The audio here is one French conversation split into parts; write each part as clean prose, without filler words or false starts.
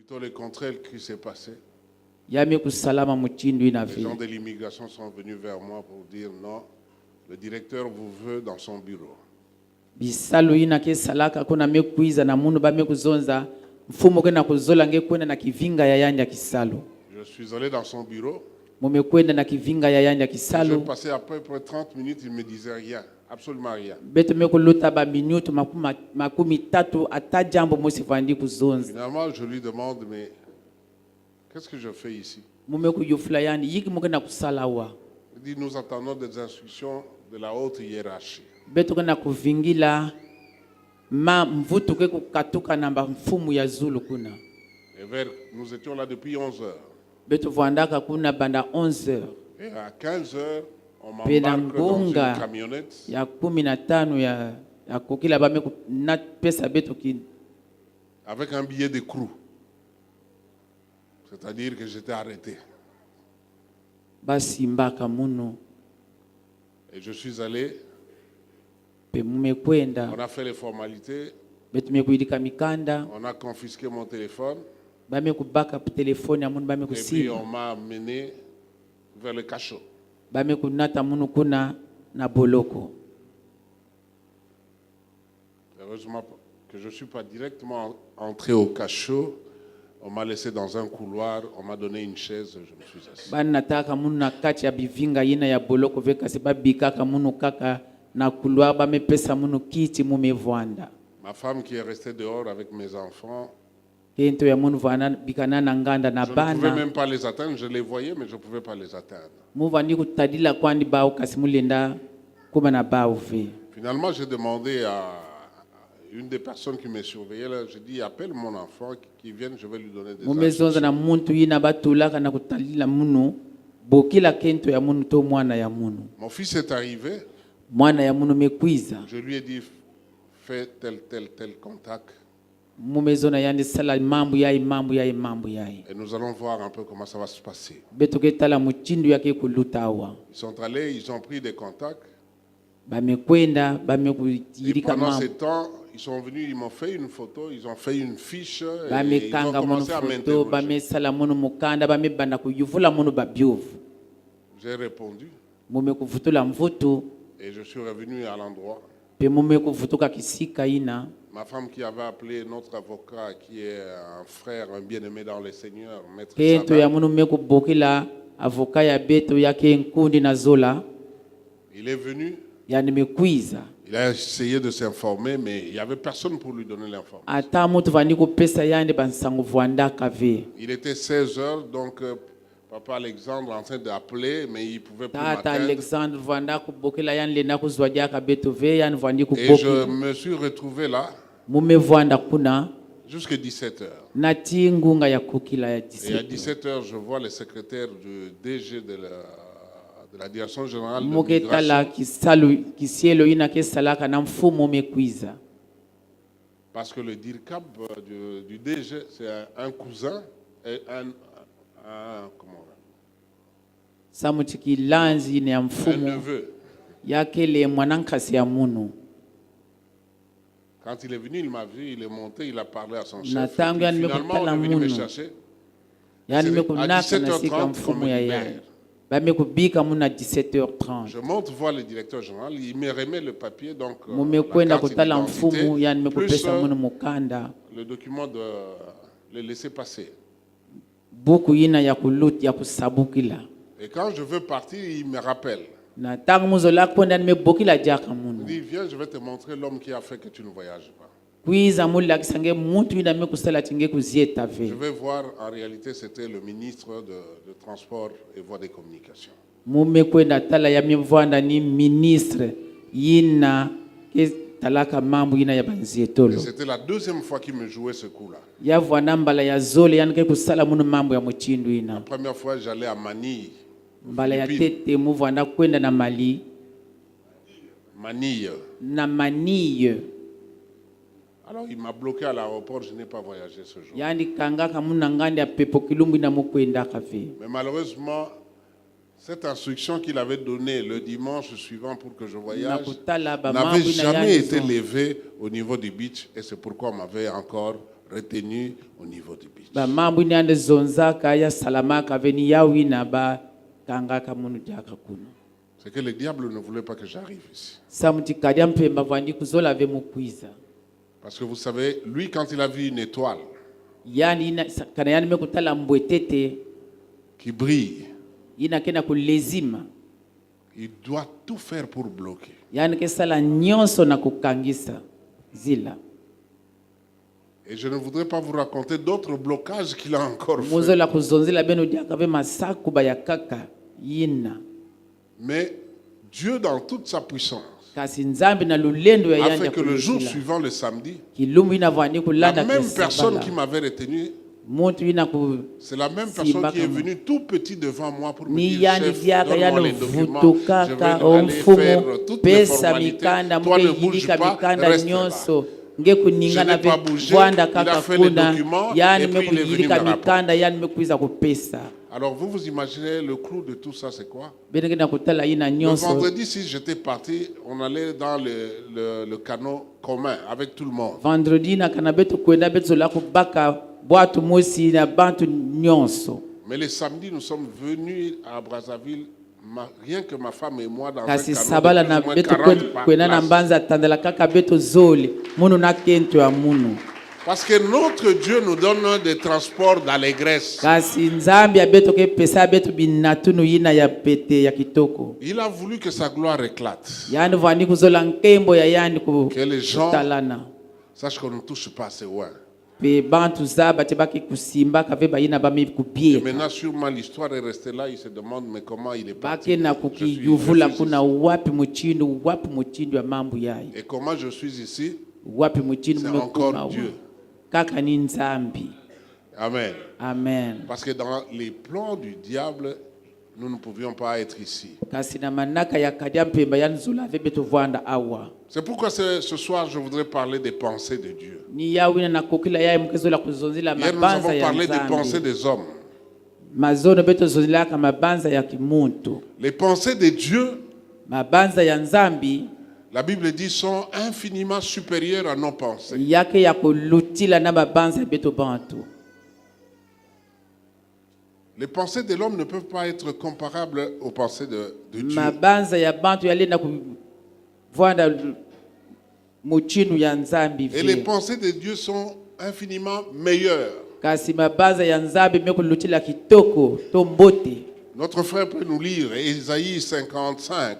plutôt le contraire qui s'est passé. Yami kusalama muchindu ina Les gens vile. de l'immigration sont venus vers moi pour dire non, le directeur vous veut dans son bureau. Bisalu ina ke salaka kuna mekuiza na munu ba mekuzonza mfumo kwenda kuzola ngekwenda na kivinga ya yanja kisalu. Je suis allé dans son bureau. Mumekwenda na kivinga ya yanja J'ai kisalu. passé à peu près 30 minutes, il ne me disait rien, absolument rien. Beto mekuluta ba minutu makumi tatu ata jambo musifandi kuzonza. Finalement, je lui demande, mais qu'est-ce que je fais ici? Mumekuyufula yani yiki mukenda kusalawa. Il dit, nous attendons des instructions de la haute hiérarchie. Beto kwenda kuvingila mvutu ke kukatuka namba mfumu ya Zulu kuna. Et nous étions là depuis 11 heures. Beto vandaka kuna banda 11 heures. Et à 15 heures, on m'embarque dans une camionnette. Ya 15 ya kokila ba meku na pesa beto ki Avec un billet de d'écrou. C'est-à-dire que j'étais arrêté. Basi mbaka muno. Et je suis allé. Pe mumekwenda. On a fait les formalités. Beto mekuidika mikanda. On a confisqué mon téléphone. Ba mekubaka téléphone ya muno ba Et puis mekusiba. on m'a amené vers le cachot. Ba mekunata muno kuna na boloko. Heureusement que je ne suis pas directement entré au cachot. On m'a laissé dans un couloir, on m'a donné une chaise, je me suis assis. Bana nataka muno na kati ya bivinga yina ya boloko veka se babikaka muno kaka na couloir ba mepesa muno kiti mumevwanda. Ma femme qui est restée dehors avec mes enfants, Kento ya muno vana bikana na nganda na je ne pouvais bana. même pas les atteindre, je les voyais mais je ne pouvais pas les atteindre. Muvandi kutadila kwandi bao kasimulenda kuba na bao ve. Finalement, j'ai demandé à une des personnes qui me surveillait, là, j'ai dit, appelle mon enfant qui vienne, je vais lui donner des Mumezonza na instructions. muntu yina batulaka na kutadila muno bokila kento ya muno to mwana ya muno. Mon fils est arrivé, Mwana ya muno mekwiza. je lui ai dit, fais tel contact. Mumezona yandi sala mambo yai. Et nous allons voir un peu comment ça va se passer. Beto ketala muchindu yake kulutawa. Ils sont allés, ils ont pris des contacts. Bamekwenda Et bamekuyirika pendant mambo. ces temps, ils sont venus, ils m'ont fait une photo, ils ont fait une fiche et ils ont Bamekanga muno commencé à foto m'interroger. bamesala muno mukanda bamebanda kuyuvula muno babyovu. J'ai répondu Mumekuvutula mvutu et je suis revenu à l'endroit. pe mumekuvutuka kisika ina. Ma femme qui avait appelé notre avocat, qui est un frère, un bien-aimé dans le Seigneur, Maître Kento ya Sabin, muno mekubokila avoka ya beto yake nkundi na zola il est venu, yani mekwiza. il a essayé de s'informer, mais il n'y avait personne pour lui donner l'information. Ata mutu vandi kupesa yande bansangu vwandaka ve. Il était 16 heures, donc papa Alexandre en train d'appeler, mais il ne pouvait plus Tata m'atteindre. Alexandre vwanda kubokila yani lenda kuzwadiaka beto ve yani vwandi Et kuboki. je me suis retrouvé là Mume vwanda kuna jusqu'à 17 heures. nati ngunga ya kukila ya Et à 17. 17 heures, je vois le secrétaire du DG de la direction générale de Muketala l'immigration. kisalu kisielo ina kesalaka na mfumo mekwiza. Parce que le DIRCAB du DG, c'est un cousin et comment on dit, Samuchiki lanzi ni ya un mfumo neveu. yake le mwanankasi ya munu. Quand il est venu, il m'a vu, il est monté, il a parlé à son chef. Na Et tangu puis, yani finalement, on est venu me mekutala chercher. Yani C'est à mekunaka na 17h30 sika qu'on mfumo me ya libère. yani. Bamekubika muna 17h30. Je monte voir le directeur général, il me remet le papier, donc la Mumekwenda carte kutala d'identité, mfumu yani plus mekupesa munu mukanda. le document de le laisser passer. Buku yina ya kulut ya kusabukila. Et quand je veux partir, il me rappelle. Na tangu muzo lako ndani mebokila jaka Il munu. dit, viens, je vais te montrer l'homme qui a fait que tu ne voyages pas. Kwiza mula kisange mutu yina mekusala tinge kuzieta Je ve. vais voir, en réalité, c'était le ministre de Transport et Voies des Communications. Mumekwenda tala ya mevwanda ni ministre yina ke talaka mambo yina ya Et banzietolo. c'était la deuxième fois qu'il me jouait ce coup-là. Ya vwana mbala ya zole yani ke kusala munu mambo ya muchindu La ina. première fois, j'allais à Manille. Mbala ya Philippines. tete muvwanda kwenda na Mali Manille. na Manille. Alors, il m'a bloqué à l'aéroport, je n'ai pas voyagé ce jour. Yani kangaka muna ngandi ya pepo kilumbu na mukwenda kafe. Mais malheureusement, cette instruction qu'il avait donnée le dimanche suivant pour que je voyage Nakutala ba n'avait mambo ina jamais yani été zo. levée au niveau du beach et c'est pourquoi on m'avait encore retenu au niveau du beach. ba mambo ni ande zonzaka ya salamaka veni ya wina ba kangaka munu diaka kuno. C'est que le diable ne voulait pas que j'arrive ici. Samuti kadia mpemba vandi kuzola ve mukwiza. Parce que vous savez, lui, quand il a vu une étoile Yani kana yani mekutala mbwetete qui brille, ina kena kulezima. il doit tout faire pour bloquer. Yani kesala nyonso na kukangisa zila. Et je ne voudrais pas vous raconter d'autres blocages qu'il a encore fait. Muzola kuzonzela beno diaka ve masaku ba ya kaka yina. Mais Dieu, dans toute sa puissance, Kasi nzambi na lulendo ya a yanja fait que le jour kuluzila. suivant, le samedi, Kilumbu ina vani la kulanda même kesabala. personne qui m'avait retenu, Muntu ina ku c'est la même personne qui est venue tout petit devant moi pour me ni dire, yani chef, diaka donne-moi yani les documents, je vais vutukaka aller faire omfumu toutes les pesa formalités. mikanda Toi ne muke bouge yilika pas, mikanda reste là. nyonso ngekuningana Je n'ai pas ve bougé, vwanda il a kaka fait les kuna documents, yani et puis il est venu mekuyilika me mikanda yani mekuiza kupesa Alors vous imaginez le clou de tout ça, c'est quoi? benenge na kutala ina Le nyonso. vendredi, si j'étais parti, on allait dans le canot commun avec tout le monde. Vendredi na kana betu kwenda betu la kubaka bwatu mosi na bantu nyonso. Mais le samedi, nous sommes venus à Brazzaville, rien que ma femme et moi, dans un Kasi canot sabala de na plus ou moins betu 40 par kwenda na place. mbanza tandala kaka betu zoli munu na kento ya munu. Parce que notre Dieu nous donne des transports d'allégresse. Kasi nzambi ya betu ke pesa betu binatunu yina ya pete ya kitoko. Il a voulu que sa gloire éclate. Yani vani kuzola nkembo ya yani Que les gens kutalana. sachent qu'on ne touche pas assez loin. Pe bantu zaba tebaki kusimba kave bayina bami Et kupie. maintenant, sûrement, l'histoire est restée là. Il se demande, mais comment il est parti? Bake na Je suis kukiyuvula ici. kuna wapi muchindu ya mambo yayo. Et comment je suis ici? Wapi muchindu C'est mumekuma encore wa. Dieu. Kaka ni nzambi. Amen. Amen. Parce que dans les plans du diable, nous ne pouvions pas être ici. Kasi na manaka ya kadia mpemba ya nzula ve betu vwanda awa. C'est pourquoi ce soir, je voudrais parler des pensées de Dieu. Ni ya wina na kokila ya mkezola kuzonzila Hier, nous mabanza avons ya parlé des pensées nzambi. des hommes. Mazono betu zonzila ka mabanza ya kimuntu. Les pensées de Dieu, Mabanza ya nzambi la Bible dit, sont infiniment supérieures à nos pensées. yake ya kulutila na mabanza ya betu bantu. Les pensées de l'homme ne peuvent pas être comparables aux pensées de Dieu. Mabanza ya bantu yalenda kuvwanda muchinu ya nzambi Et les vile. pensées de Dieu sont infiniment meilleures. Kasi mabanza ya nzambi mekulutila kitoko to mbote. Notre frère peut nous lire Ésaïe 55.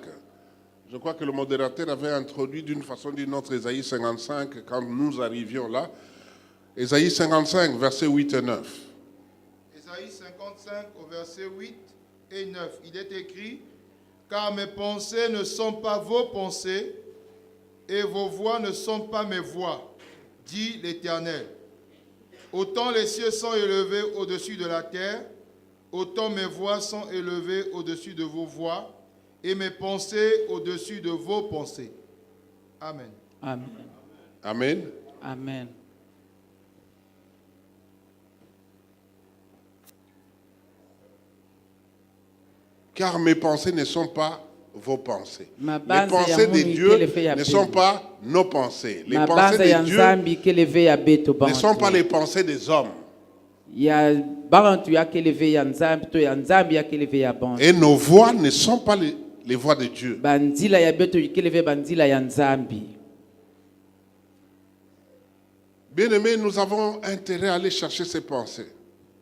Je crois que le modérateur avait introduit d'une façon ou d'une autre Ésaïe 55 quand nous arrivions là. Ésaïe 55, versets 8 et 9. Ésaïe 55 au verset 8 et 9. Il est écrit, car mes pensées ne sont pas vos pensées et vos voix ne sont pas mes voix, dit l'Éternel. Autant les cieux sont élevés au-dessus de la terre, autant mes voix sont élevées au-dessus de vos voix et mes pensées au-dessus de vos pensées. Amen. Amen. Amen. Amen. Car mes pensées ne sont pas vos pensées. Ma Les base ya pensées de Mungu Dieu ikelefe ya ne pili. sont pas nos pensées. Les Mabanza pensées ya de Dieu nzambi keleve ya beto ne bantu. sont pas les pensées des hommes. Ya bantu ya keleve ya nzambi to ya nzambi ya keleve ya bantu. Et nos voix ne sont pas les voix de Dieu. Banzila ya beto keleve banzila ya nzambi. Bien-aimés, nous avons intérêt à aller chercher ces pensées.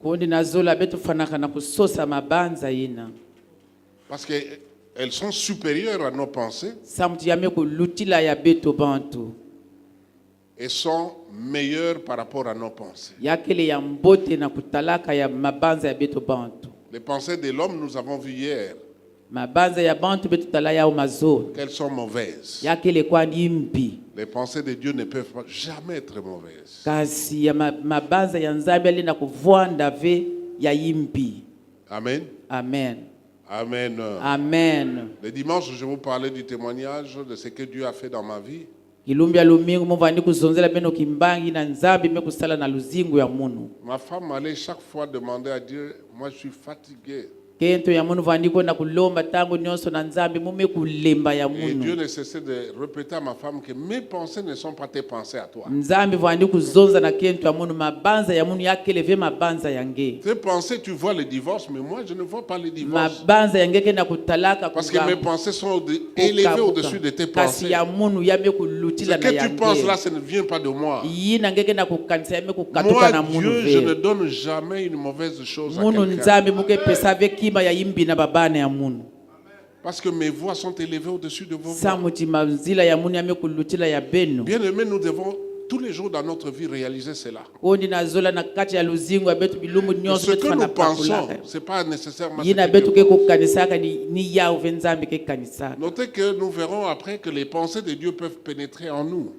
Kundi nazola beto fanaka na kusosa mabanza ina. Parce qu'elles sont supérieures à nos pensées Samti ya meku lutila ya beto bantu. et sont meilleures par rapport à nos pensées. Ya kele ya mbote na kutalaka ya mabanza ya beto bantu. Les pensées de l'homme, nous avons vu hier Mabanza ya bantu beto tala ya umazo. qu'elles sont mauvaises. Ya kele kwa impi. Les pensées de Dieu ne peuvent pas jamais être mauvaises. Kasi ya mabanza ya nzambi alina kuvwanda ve ya impi. Amen. Amen. Amen. Amen. Le dimanche, je vous parlais du témoignage de ce que Dieu a fait dans ma vie. Kilumbi ya lumingu muvandi kuzonzela beno kimbangi na nzambi mekusala na luzingu ya munu. Ma femme allait chaque fois demander à Dieu, moi je suis fatigué. kento ya munhu vandi kwenda kulomba tangu nyonso na nzambi mume kulemba ya Et Dieu munhu ne cessait de répéter à ma femme que mes pensées ne sont pas tes pensées à toi. nzambi vandi kuzonza na kento ya munhu mabanza ya munhu yakeleve mabanza yange Tes pensées, tu vois le divorce, mais moi, je ne vois pas le divorce. mabanza yange kenda kutalaka Parce que mes pensées sont élevées au-dessus de tes kasi pensées. ya munhu yame Ce kulutila na que tu penses là, yange ça ne vient pas de moi. yina ngeke na kukanisa yame kukatuka na Moi, munhu Dieu, je ne ve donne jamais une mauvaise chose à munhu quelqu'un. nzambi muke pesa ve kima ya imbi na babane ya munhu Parce que mes voix sont élevées au-dessus de vos voix. samuti manzila ya munhu yame kulutila ya beno Bien-aimés, nous devons tous les jours dans notre vie réaliser cela. kondi nazola na kati ya luzingo ya betu bilumbu nyonso Ce betu que nous fana pensons, pakulaka ce n'est pas nécessairement ce yina que betu Dieu ke kukanisaka ni yao ve nzambi ke kanisaka Notez que nous verrons après que les pensées de Dieu peuvent pénétrer en nous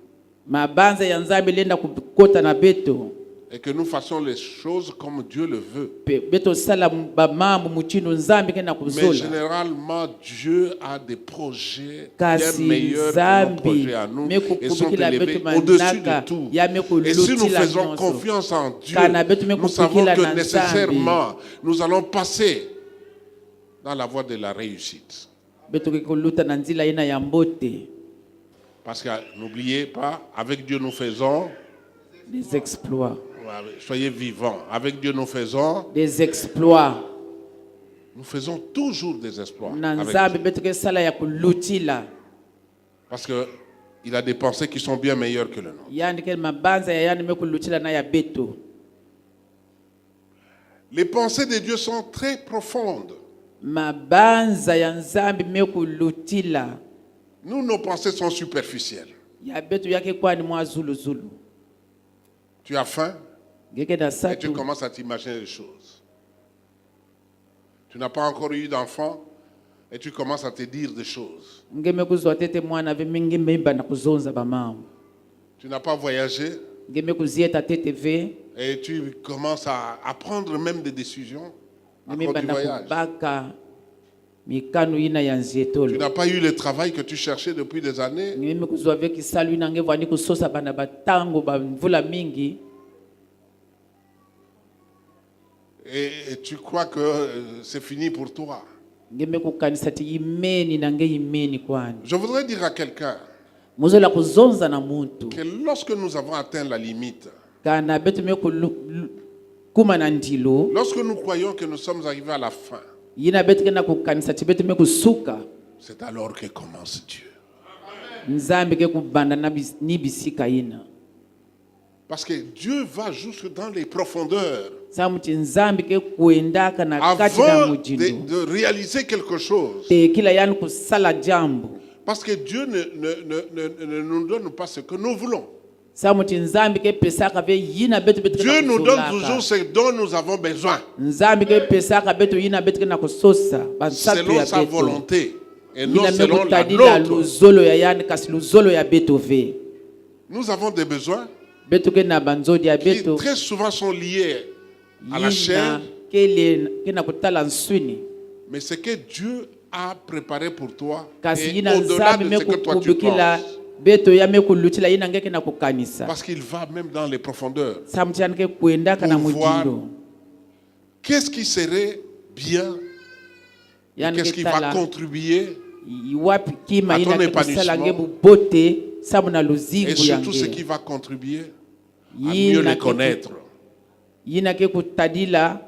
mabanza ya nzambi lenda kukota na beto et que nous fassions les choses comme Dieu le veut. beto sala bamambo muchino nzambi kenda Mais kuzola généralement, Dieu a des projets bien kasi meilleurs que nos nzambi projets à nous et sont mekukubikila élevés betu au-dessus manaka de tout. ya Et si nous mekulutila faisons nyonso confiance en Dieu, Kana betu nous savons mekupikila que na nécessairement, nous allons passer dans la voie de la réussite. betu ke kuluta na nzila ina ya mbote Parce que n'oubliez pas, avec Dieu nous faisons, des exploits soyez vivants, avec Dieu nous faisons toujours des exploits. na avec nzambi Dieu. betu ke sala ya kulutila Parce qu'il a des pensées qui sont bien meilleures que le nôtre. yani ke mabanza ya yani mekulutila na ya beto Les pensées de Dieu sont très profondes. mabanza ya nzambi mekulutila Nous, nos pensées sont superficielles. ya betu yake kwani mwa zuluzulu Tu as faim ngeke na et tu satu commences à t'imaginer des choses. Tu n'as pas encore eu d'enfant et tu commences à te dire des choses. ngeme kuzwa tete mwana ve mingi mimba na kuzonza bamama Tu n'as pas voyagé ngeme kuzieta tete ve et tu commences à prendre même des décisions à ngeme cause du banda voyage. kubaka mikanu ina ya Tu nzietolo n'as pas eu le travail que tu cherchais depuis des années. ngeme kuzwa ve kisalu ina nge vani kusosa bana batango bamvula mingi Et tu crois que c'est fini pour toi. ngeme kukanisa ti imeni na nge imeni kwani Je voudrais dire à quelqu'un muzola kuzonza na muntu que lorsque nous avons atteint la limite, kana betu kuma na ndilo lorsque nous croyons que nous sommes arrivés à la fin, yina betu kena kukanisa ti betu kusuka c'est alors que commence Dieu. nzambi ke kubanda ni bisika ina Parce que Dieu va jusque dans les profondeurs. samuti nzambi ke kuendaka na kati na Avant mujindo de réaliser quelque chose. te kila yani kusala jambo Parce que Dieu ne nous donne pas ce que nous voulons. samuti nzambi ke pesaka ve yina betu betu Dieu nous donne toujours ce dont nous avons besoin, nzambi ke pesaka betu yina betu ke na kusosa bansatu selon ya sa betu volonté et non yina selon la mekutadila nôtre. luzolo ya yani kasi luzolo ya betu ve Nous avons des besoins betu ke na banzodi ya qui betu très souvent sont liés à la yina chair, ke na kutala nswini mais ce que Dieu a préparé pour toi kasi est yina au-delà nzambi de ce que toi tu mekukubikila penses. beto ya mekulutila yina ngeke na kukanisa Parce qu'il va même dans les profondeurs. samuti yani ke kuendaka na Pour voir mujindo qu'est-ce qui serait bien, et yani qu'est-ce ke qui va tala contribuer, iwapi kima à ton yina ke kusala nge épanouissement. bubote sabu na et luzingu surtout ce qui yange va contribuer à mieux yina les ke connaître. yina ke kutadila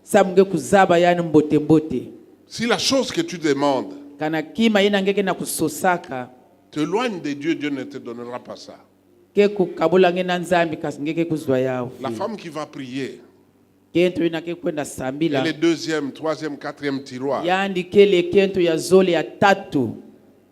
sabu nge kuzaba yani mbote mbote Si la chose que tu demandes kana kima yina ngeke na kusosaka t'éloigne de Dieu, Dieu ne te donnera pas ça. ke kukabula nge na nzambi kasi ngeke kuzwa yao La femme qui va prier, kento yina ke kwenda sambila elle est deuxième, troisième, quatrième tiroir. yandi kele kento ya zole ya tatu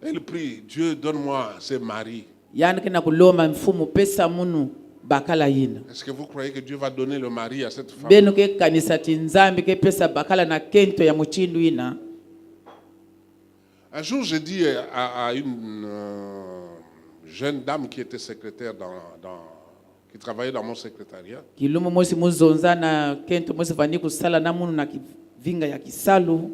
Elle prie, Dieu donne-moi ce mari. yani ke na kuloma mfumu pesa munu bakala yina Est-ce que vous croyez que Dieu va donner le mari à cette femme? benu ke kanisa ti nzambi ke pesa bakala na kento ya muchindu ina Un jour, j'ai dit à une jeune dame qui était secrétaire qui travaillait dans mon secrétariat, kilumu mosi muzonza na kento mosi vandi kusala na munu na kivinga ya kisalu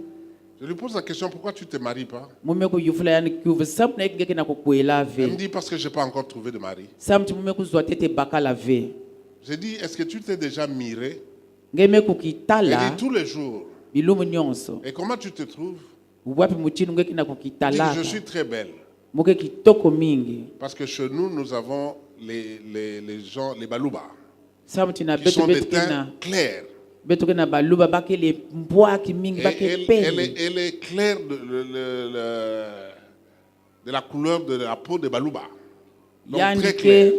je lui pose la question, pourquoi tu ne te maries pas? mume kuyufula yani kuve sabu na ikigeke na kukwela Elle me ve dit, parce que je n'ai pas encore trouvé de mari. samu ti mume kuzwa tete bakala ve J'ai dit, est-ce que tu t'es déjà miré? ngeme Elle kukitala dit, tous les jours. bilumu nyonso Et comment tu te trouves? wapi muchinu ngeki na Dis, kukitalaka je suis très belle. muke kitoko mingi Parce que chez nous avons les gens, les baluba, samuti na qui sont betu des betu kina teints clairs. betu kina baluba bakele mbwaki mingi Et bakepeli elle est claire de la couleur de la peau de baluba. Donc yani très ke clair.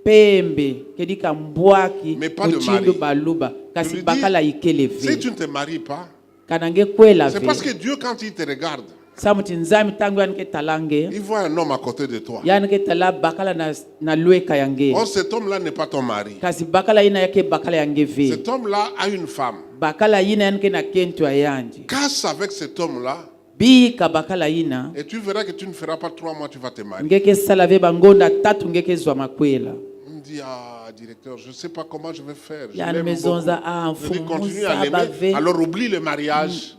pembe kedika mbwaki Mais pas de muchindu mari. baluba Je kasi lui bakala dis, ikeleve si tu ne te maries pas, kanange kwela c'est parce ve que Dieu, quand il te regarde, samuti nzami tangu yani ke talange il voit un homme à côté de toi. yani ke tala bakala na lweka yange Or, cet homme-là n'est pas ton mari. kasi bakala ina yake bakala yange ve Cet homme-là a une femme. bakala ina yani ke na kentu ayandi Casse avec cet homme-là bika bakala ina et tu verras que tu ne feras pas 3 mois, tu vas te marier. ngeke sala ve bangonda tatu ngeke zwa makwela Il me dit, ah, directeur, je ne sais pas comment je vais faire. Je yani l'aime mezonza beaucoup. Je dis, continue mfumusa à l'aimer. bave Alors oublie le mariage.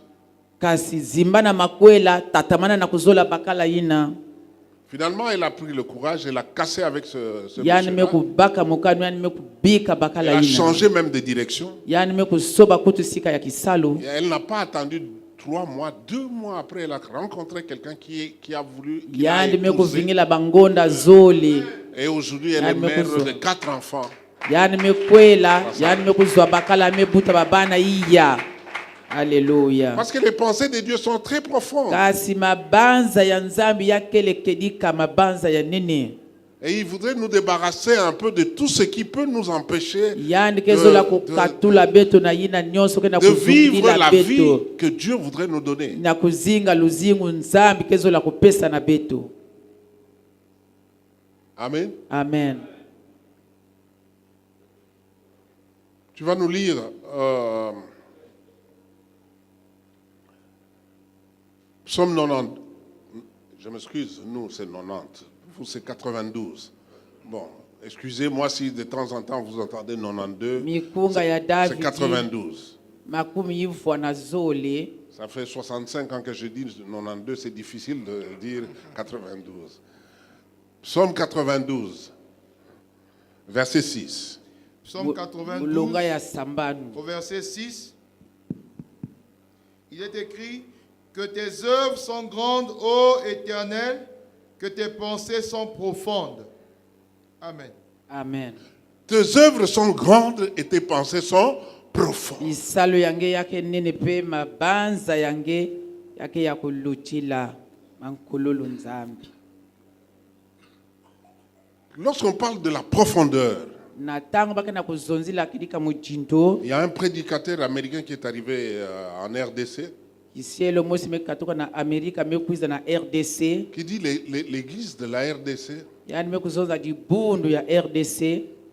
kasi zimba na makwela tatamana na kuzola bakala ina Finalement, elle a pris le courage, elle a cassé avec ce yani monsieur-là. mekubaka mukanu yani mekubika Elle bakala a ina changé même de direction. yani mekusoba kutu sika ya kisalu Et elle n'a pas attendu 3 mois. 2 mois après, elle a rencontré quelqu'un qui a voulu. Qui l'a yani épousé. mekuvingila bangonda zoli Et aujourd'hui, elle est Yani mère mekuzo. de 4 enfants. yani mekwela yani mekuzwa bakala mebuta babana iya haleluya Parce que les pensées de Dieu sont très profondes. kasi mabanza ya nzambi yakelekedika mabanza ya nene Et il voudrait nous débarrasser un peu de tout ce qui peut nous empêcher yani kezola de kukatula beto na yina nyonso kena vivre kuzungila la vie beto que Dieu voudrait nous donner. na kuzinga luzingu nzambi kezola kupesa na beto. Amen. Amen. Tu vas nous lire Psaume 90. Je m'excuse, nous c'est 90. Vous c'est 92. Bon, excusez-moi si de temps en temps vous entendez 92. Mikunga ya C'est David 92. makumi yivwa na zole Ça fait 65 ans que je dis 92, c'est difficile de dire 92. Psaume 92, verset 6. Psaume 92, mulonga ya sambanu au verset 6, il est écrit que tes œuvres sont grandes, ô Éternel, que tes pensées sont profondes. Amen. amen. Tes œuvres sont grandes et tes pensées sont profondes. Isalo yange yake nene pe mabanza yange yake ya kulutila mankululu nzambi. Lorsqu'on parle de la profondeur, Na tango baka na kuzonzila kidika mujindo il y a un prédicateur américain qui est arrivé en RDC isielo mosi mekatoka na Amerika mekuiza na RDC qui dit l'église de la RDC yani mekuzonza dibundu ya RDC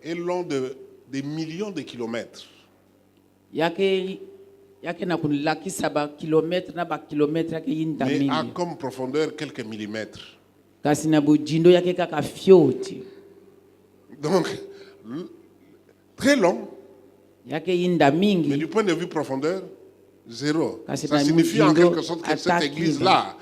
est long de des millions de kilomètres. yake na kunlakisa ba kilometre na ba kilometre yake yinda Mais a mingi comme profondeur quelques millimètres. kasi na bujindo yake kaka fyoti Donc, très long, yake yinda mais mingi du point de vue profondeur, zéro. Kasi Ça na signifie en mujingo quelque sorte que cette ataki église-là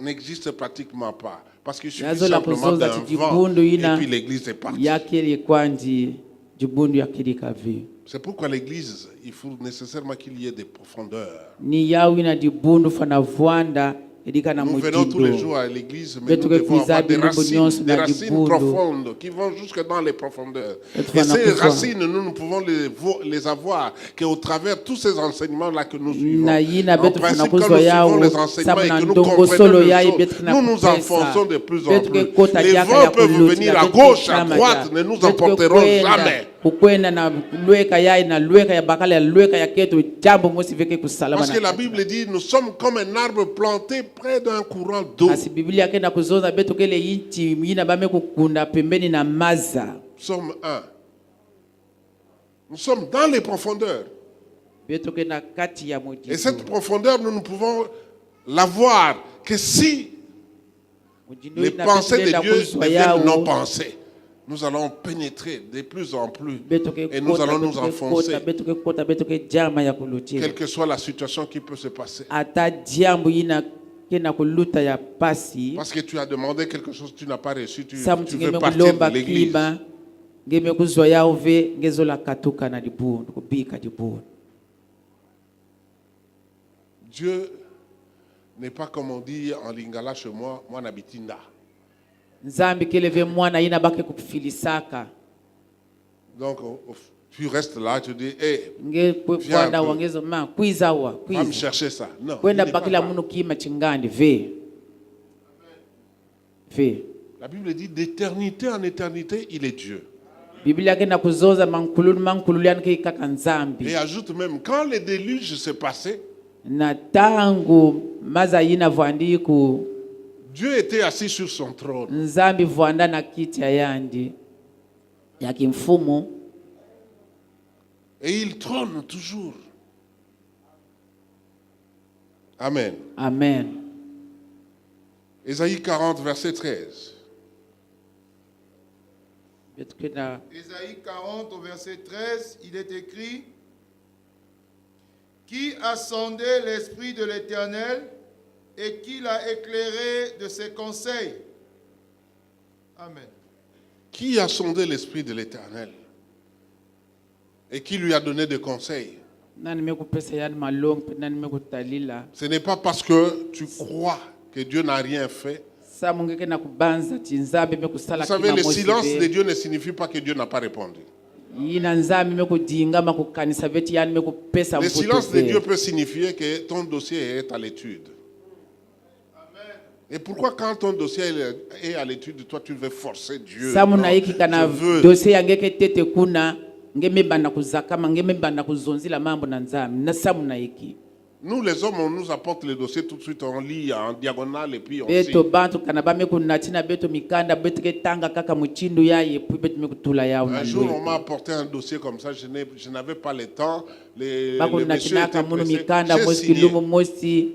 n'existe pratiquement pas. Parce qu'il suffit yazo la simplement kuzonza d'un vent tijibundu et ina puis l'église est partie. yake likwandi jibundu yake likavi C'est pourquoi l'église, il faut nécessairement qu'il y ait des profondeurs. ni yawi na dibundu fana vwanda edika na Nous venons tous les mujindo jours à l'église, mais nous Betuke devons avoir des kuizabi lumbu nyonso na racines dibundo. profondes qui vont jusque dans les profondeurs. Betuke Et ces nakuzwa. racines, nous ne pouvons les avoir qu'au travers tous ces enseignements-là que nous suivons. na yina En betu principe, fana quand nous kuzwa suivons yawo les enseignements et sabu na que nous ndongo comprenons solo les yayi choses, betu na nous nous kupesa. enfonçons de plus en Betuke plus. kota Les jaka vents ya peuvent kulutila, venir à betuke gauche, à chama droite, ja. ne nous Betuke emporteront kwenda, jamais. kukwenda na lweka yayi na lweka ya bakala ya lweka ya ketu jambo mosi veke kusalama Parce que la na Bible dit, nous sommes comme un arbre planté près d'un courant d'eau. kasi Biblia yake na kuzonza betu kele yinti yina bame kukunda pembeni na maza Psaume 1. Nous sommes dans les profondeurs. betu ke na kati ya Et cette mujindo profondeur, nous ne pouvons l'avoir que si mujindo les ina pensées betu de kenda Dieu kuzwa deviennent nos yawo pensées. Nous allons pénétrer de plus en plus betu ke et nous kota, allons nous betu ke enfoncer, kota, betu ke kota, betu ke jama ya kulutila quelle que soit la situation qui peut se passer. ata jambo yina kena kuluta ya pasi Parce que tu as demandé quelque chose que tu n'as pas reçu, tu samuti veux ngeme partir kulomba de l'église. kiba ngeme kuzwa yawo ve ngezola katuka na dibundu kubika dibundu Dieu n'est pas comme on dit en lingala chez moi, moi nabitinda. nzambi keleve mwana yina bake kufilisaka Donc tu restes là, tu dis, hé, nge viens un kwanda peu, wangezo ma kwizawa va me kwiza chercher ça. Non, kwenda il n'est pas bakila là. munu kima chingandi ve La Bible dit d'éternité en éternité, il est Dieu. Biblia kena kuzoza mankululu yanke kaka nzambi Et ajoute même, quand les déluges se passaient, na tangu maza yina vandiku Dieu était assis sur son trône. nzambi vwanda na kiti ya yandi ya kimfumu Et il trône toujours. Amen. amen. Ésaïe 40, verset 13. Betukena Ésaïe 40 au verset 13, il est écrit: Qui a sondé l'esprit de l'Éternel et qui l'a éclairé de ses conseils? Amen. Qui a sondé l'esprit de l'Éternel et qui lui a donné des conseils? nani mekupesa yani malongo pe nani mekutalila Ce n'est pas parce que tu crois que Dieu n'a rien fait. sa mungeke na kubanza ti nzambi Vous mekusala savez, kima le silence de mosi Dieu ne signifie pas que Dieu n'a pas répondu. yina nzambi mekudingama kukanisa veti yani mekupesa Le silence de Dieu mvuto peut signifier que ton dossier est à l'étude. Et pourquoi quand ton dossier est à l'étude, toi tu veux forcer Dieu? sa Non, munaiki kana je veux. dosie yangeke tete kuna ngemebanda kuzakama ngemebanda kuzonzila mambo na nzambi na sa munaiki Nous les hommes, on nous apporte le dossier tout de suite, on lit en diagonale et puis on beto signe. bantu kana bamekunatina beto mikanda beto ketanga kaka muchindu yaye puis beto mekutula yao na Un jour, on m'a lwe apporté un dossier comme ça, je n'avais pas le temps. Le monsieur bakunatina était munu pressé. mikanda J'ai mosi signé. kilumu mosi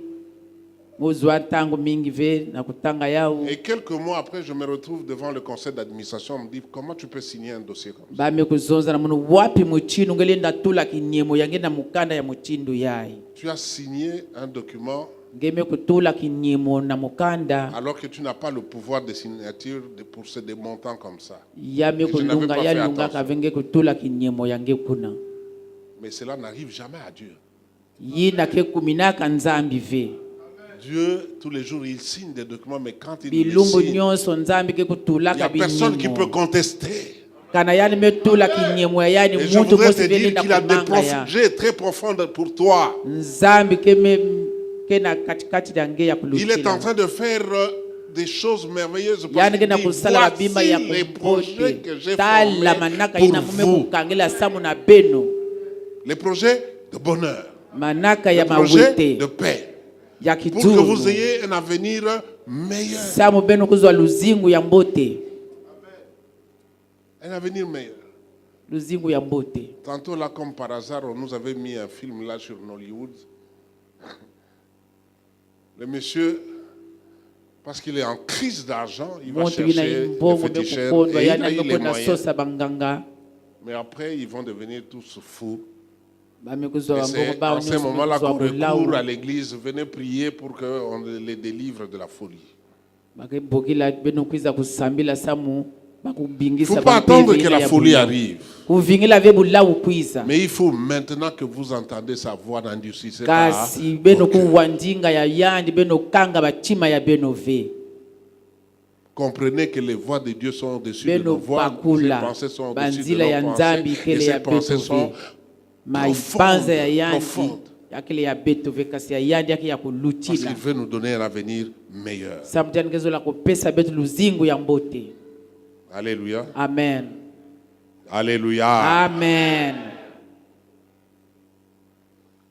muzwa tangu mingi ve na kutanga yao Et quelques mois après, je me retrouve devant le conseil d'administration. On me dit, comment tu peux signer un dossier comme ça? bamekuzonza na munu wapi muchindu ngelenda tula kinyemo yangenda mukanda ya muchindu yaye Tu as signé un document ngemekutula kinyemo na mukanda alors que tu n'as pas le pouvoir de signature pour des montants comme ça. yamekulunga fait yalunga attention. kavenge kutula kinyemo yange kuna Mais cela n'arrive jamais à Dieu. yina ke kuminaka nzambi ve Dieu, tous les jours, il signe des documents, mais quand il les bilumbu signe, nyonso nzambi ke il n'y kutulaka a personne qui peut binyemo contester. kana yani metula kinyemo ya yani Et je muntu voudrais mosi te dire velenda qu'il a des kumanga ya projets très profonds pour toi. nzambi kena katikati yange ya Il est en kulukila train de faire des choses merveilleuses. Parce yani qu'il kena dit, kusala babimba ya voici les projets kumpote que j'ai tala formés manaka pour ina mume vous. kukangela samu na beno Les projets de bonheur, manaka les ya projets mawete de paix, ya pour que vous kizulu ayez un avenir meilleur. samu beno kuzwa luzingu ya mbote Un avenir meilleur. luzingu ya mbote Tantôt là, comme par hasard, on nous avait mis un film là sur Hollywood. Le monsieur, parce qu'il est en crise d'argent, il va muntu yina chercher des imbongo féticheurs bekukondwa et il yani a eu les amekonda moyens. sosa banganga Mais après, ils vont devenir tous fous. bamekuzwa Et bambongo c'est bao en ce nyonso moment-là mekuzwa qu'on recourt bulawu à l'église. Venez prier pour qu'on les délivre de la folie. bakebokila beno kwiza kusambila samu Il ne bakubingisa faut pas attendre que la folie arrive. kuvingila ve bulawu kwiza Mais il faut maintenant que vous entendez sa voix n'endurcissez pas. kasi beno vos cœurs. kuwandinga ya yandi beno kanga bachima ya beno ve Comprenez que les voix de Dieu sont au-dessus de beno nos voix. Ses bakula pensées sont au-dessus de banzila ya nos nzambi pensées. Et ikele ces ya pensées beto sont ve maipanza ya yandi profondes. yakele ya beto ve kasi ya yandi yake ya Parce kulutila qu'il veut nous donner un avenir meilleur. samtani kezola kopesa beto luzingu ya mbote Alléluia. amen Alléluia. amen